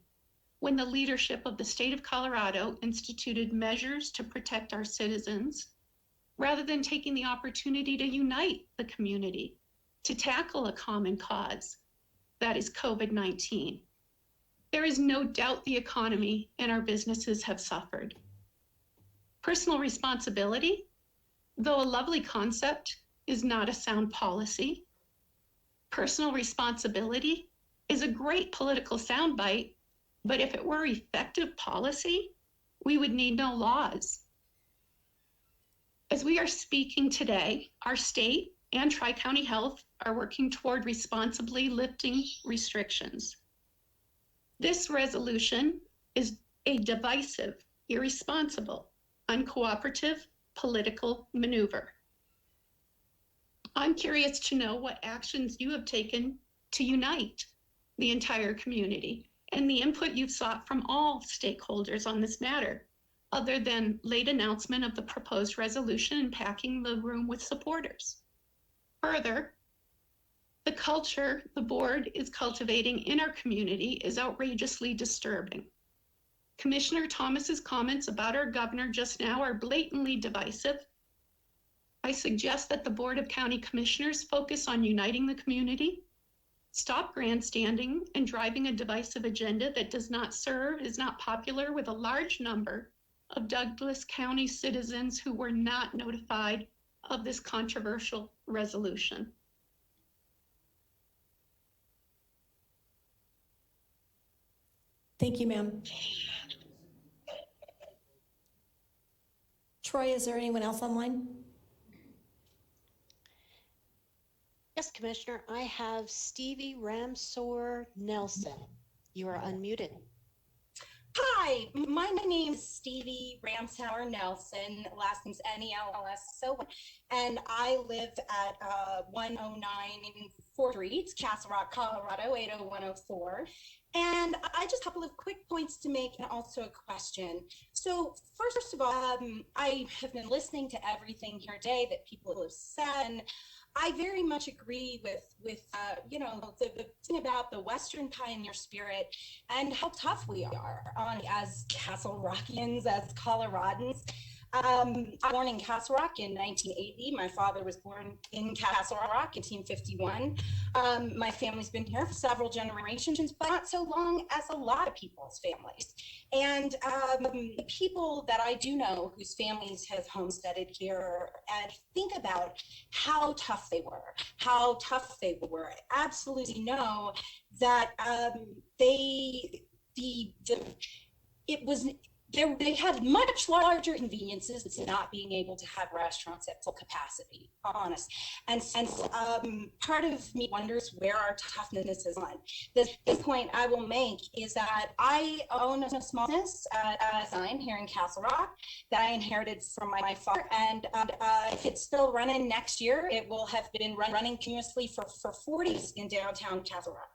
when the leadership of the state of Colorado instituted measures to protect our citizens, rather than taking the opportunity to unite the community to tackle a common cause, that is COVID-19. There is no doubt the economy and our businesses have suffered. Personal responsibility, though a lovely concept, is not a sound policy. Personal responsibility is a great political soundbite, but if it were effective policy, we would need no laws. As we are speaking today, our state and Tri-County Health are working toward responsibly lifting restrictions. This resolution is a divisive, irresponsible, uncooperative political maneuver. I'm curious to know what actions you have taken to unite the entire community and the input you've sought from all stakeholders on this matter, other than late announcement of the proposed resolution and packing the room with supporters. Further, the culture the board is cultivating in our community is outrageously disturbing. Commissioner Thomas's comments about our governor just now are blatantly divisive. I suggest that the Board of County Commissioners focus on uniting the community, stop grandstanding and driving a divisive agenda that does not serve, is not popular with a large number of Douglas County citizens who were not notified of this controversial resolution. Thank you, ma'am. Troy, is there anyone else online? Yes, Commissioner, I have Stevie Ramsor Nelson. You are unmuted. Hi, my name is Stevie Ramsauer Nelson, last name's Nelson, and I live at 109 4th Street, Castle Rock, Colorado, 80104. And I just have a couple of quick points to make and also a question. So first of all, I have been listening to everything here today that people have said, and I very much agree with you know, the thing about the Western pioneer spirit and how tough we are on as Castle Rockians, as Coloradans. I was born in Castle Rock in 1980. My father was born in Castle Rock in 1951. My family's been here for several generations, but not so long as a lot of people's families. And people that I do know whose families have homesteaded here, and think about how tough they were, absolutely know that they had much larger conveniences. It's not being able to have restaurants at full capacity, honest. And part of me wonders where our toughness is on. The point I will make is that I own a small business sign here in Castle Rock that I inherited from my father. And if it's still running next year, it will have been running continuously for 40 years in downtown Castle Rock.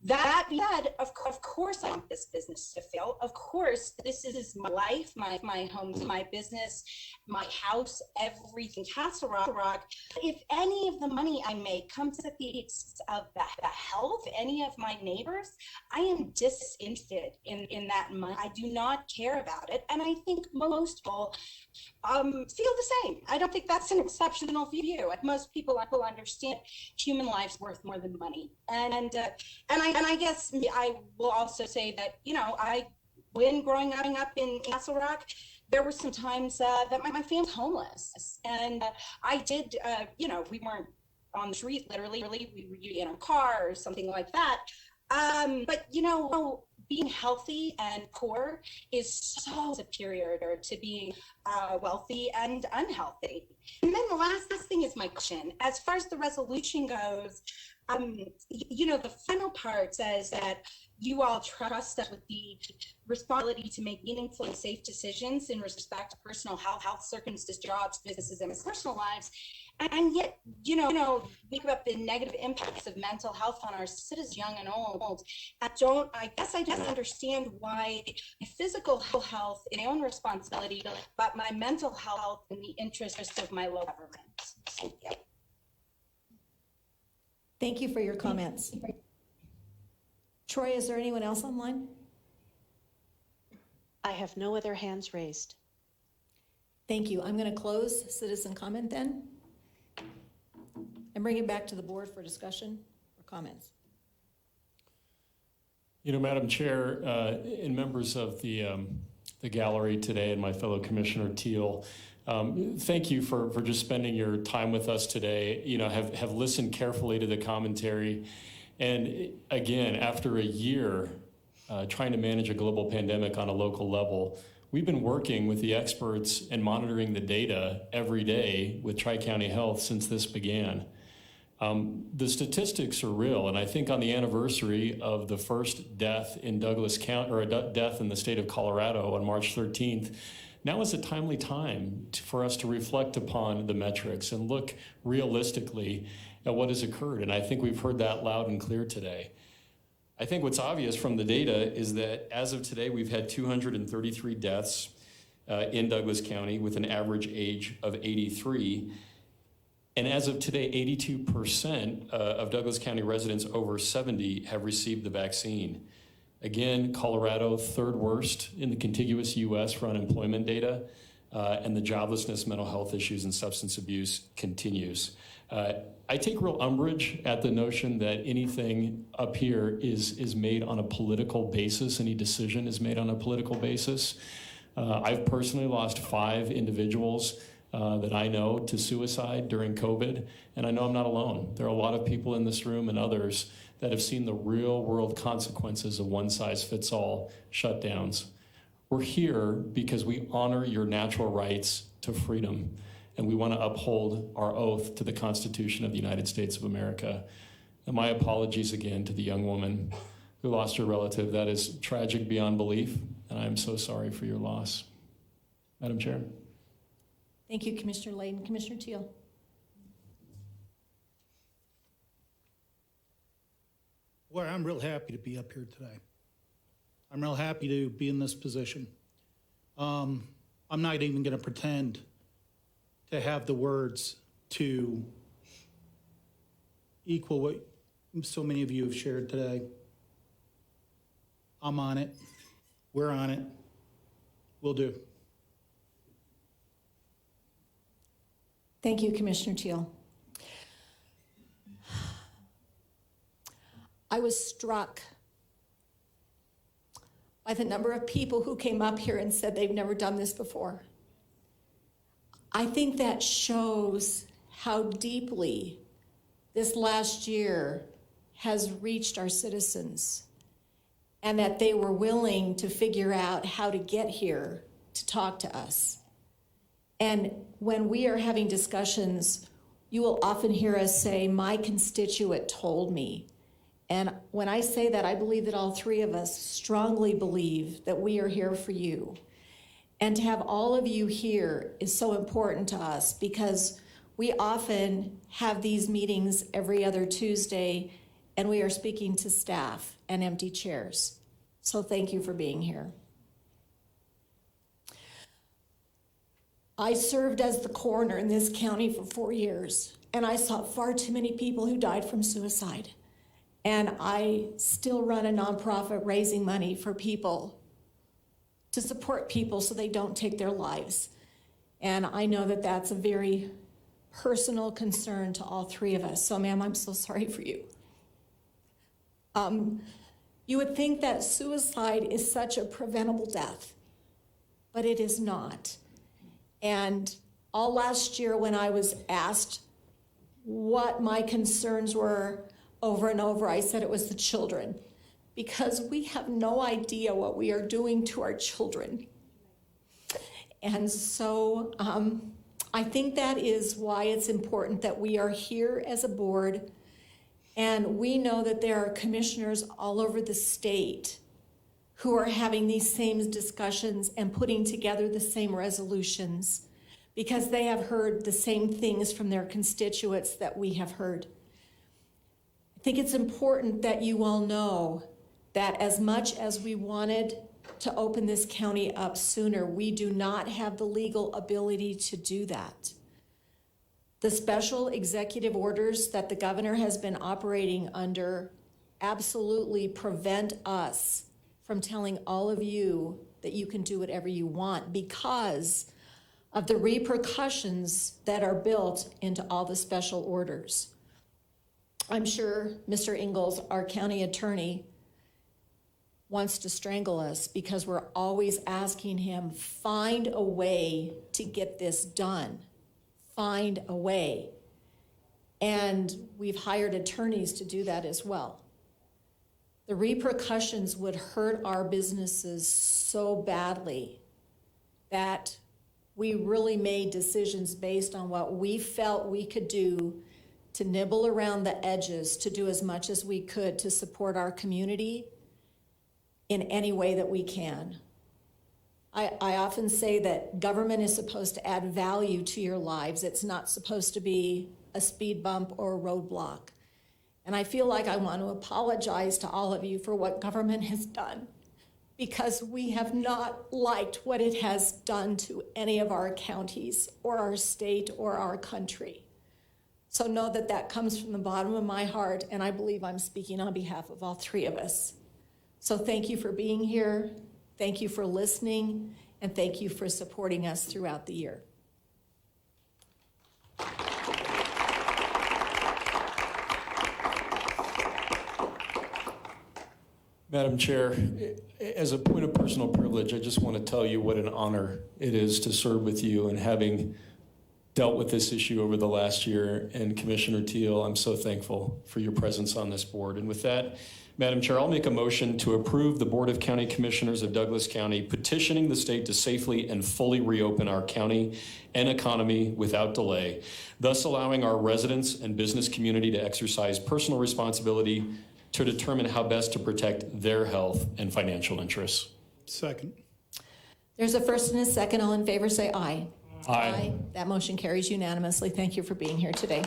That being said, of course I want this business to fail. Of course, this is my life, my home, my business, my house, everything, Castle Rock. If any of the money I make comes at the expense of the health of any of my neighbors, I am disinterested in that money. I do not care about it. And I think most people feel the same. I don't think that's an exceptional view. Most people understand human lives worth more than money. And I guess I will also say that, you know, when growing up in Castle Rock, there were some times that my family's homeless. And I did, you know, we weren't on the street, literally, we were in a car or something like that. But, you know, being healthy and poor is so superior to being wealthy and unhealthy. And then the last thing is my question. As far as the resolution goes, you know, the final part says that you all trust us with the responsibility to make meaningful and safe decisions in respect to personal health circumstances, jobs, businesses, and personal lives. And yet, you know, think about the negative impacts of mental health on our citizens, young and old. I guess I don't understand why my physical health is my own responsibility, but my mental health in the interest of my local government. Thank you. Thank you for your comments. Troy, is there anyone else online? I have no other hands raised. Thank you. I'm going to close citizen comment then and bring it back to the board for discussion or comments. You know, Madam Chair and members of the the gallery today and my fellow Commissioner Teal. Thank you for just spending your time with us today. You know, have listened carefully to the commentary. And again, after a year trying to manage a global pandemic on a local level, we've been working with the experts and monitoring the data every day with Tri-County Health since this began. The statistics are real, and I think on the anniversary of the first death in Douglas County, or a death in the state of Colorado on March 13th, now is a timely time for us to reflect upon the metrics and look realistically at what has occurred. And I think we've heard that loud and clear today. I think what's obvious from the data is that as of today, we've had 233 deaths in Douglas County with an average age of 83. And as of today, 82% of Douglas County residents over 70 have received the vaccine. Again, Colorado, third worst in the contiguous US for unemployment data, and the joblessness, mental health issues, and substance abuse continues. I take real umbrage at the notion that anything up here is made on a political basis, any decision is made on a political basis. I've personally lost 5 individuals that I know to suicide during COVID, and I know I'm not alone. There are a lot of people in this room and others that have seen the real world consequences of one-size-fits-all shutdowns. We're here because we honor your natural rights to freedom, and we want to uphold our oath to the Constitution of the United States of America. And my apologies again to the young woman who lost her relative. That is tragic beyond belief, and I'm so sorry for your loss. Madam Chair. Thank you, Commissioner Layden. Commissioner Teal. Well, I'm real happy to be up here today. I'm real happy to be in this position. I'm not even going to pretend to have the words to equal what so many of you have shared today. I'm on it. We're on it. We'll do. Thank you, Commissioner Teal. I was struck by the number of people who came up here and said they've never done this before. I think that shows how deeply this last year has reached our citizens, and that they were willing to figure out how to get here to talk to us. And when we are having discussions, you will often hear us say, my constituent told me. And when I say that, I believe that all 3 of us strongly believe that we are here for you. And to have all of you here is so important to us, because we often have these meetings every other Tuesday, and we are speaking to staff and empty chairs. So thank you for being here. I served as the coroner in this county for 4 years, and I saw far too many people who died from suicide. And I still run a nonprofit raising money for people, to support people so they don't take their lives. And I know that that's a very personal concern to all 3 of us. So ma'am, I'm so sorry for you. You would think that suicide is such a preventable death, but it is not. And all last year when I was asked what my concerns were over and over, I said it was the children, because we have no idea what we are doing to our children. And so I think that is why it's important that we are here as a board, and we know that there are commissioners all over the state who are having these same discussions and putting together the same resolutions, because they have heard the same things from their constituents that we have heard. I think it's important that you all know that as much as we wanted to open this county up sooner, we do not have the legal ability to do that. The special executive orders that the governor has been operating under absolutely prevent us from telling all of you that you can do whatever you want, because of the repercussions that are built into all the special orders. I'm sure Mr. Ingalls, our county attorney, wants to strangle us because we're always asking him, find a way to get this done. Find a way. And we've hired attorneys to do that as well. The repercussions would hurt our businesses so badly that we really made decisions based on what we felt we could do to nibble around the edges, to do as much as we could to support our community in any way that we can. I often say that government is supposed to add value to your lives. It's not supposed to be a speed bump or a roadblock. And I feel like I want to apologize to all of you for what government has done, because we have not liked what it has done to any of our counties or our state or our country. So know that that comes from the bottom of my heart, and I believe I'm speaking on behalf of all three of us. So thank you for being here, thank you for listening, and thank you for supporting us throughout the year. Madam Chair, as a point of personal privilege, I just want to tell you what an honor it is to serve with you, and having dealt with this issue over the last year. And Commissioner Teal, I'm so thankful for your presence on this board. And with that, Madam Chair, I'll make a motion to approve the Board of County Commissioners of Douglas County petitioning the state to safely and fully reopen our county and economy without delay, thus allowing our residents and business community to exercise personal responsibility to determine how best to protect their health and financial interests. Second. There's a first and a second. All in favor say aye. Aye. That motion carries unanimously. Thank you for being here today.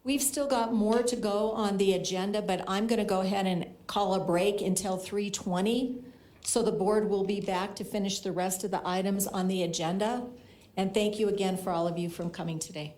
We've still got more to go on the agenda, but I'm going to go ahead and call a break until 3:20. So the board will be back to finish the rest of the items on the agenda. And thank you again for all of you for coming today.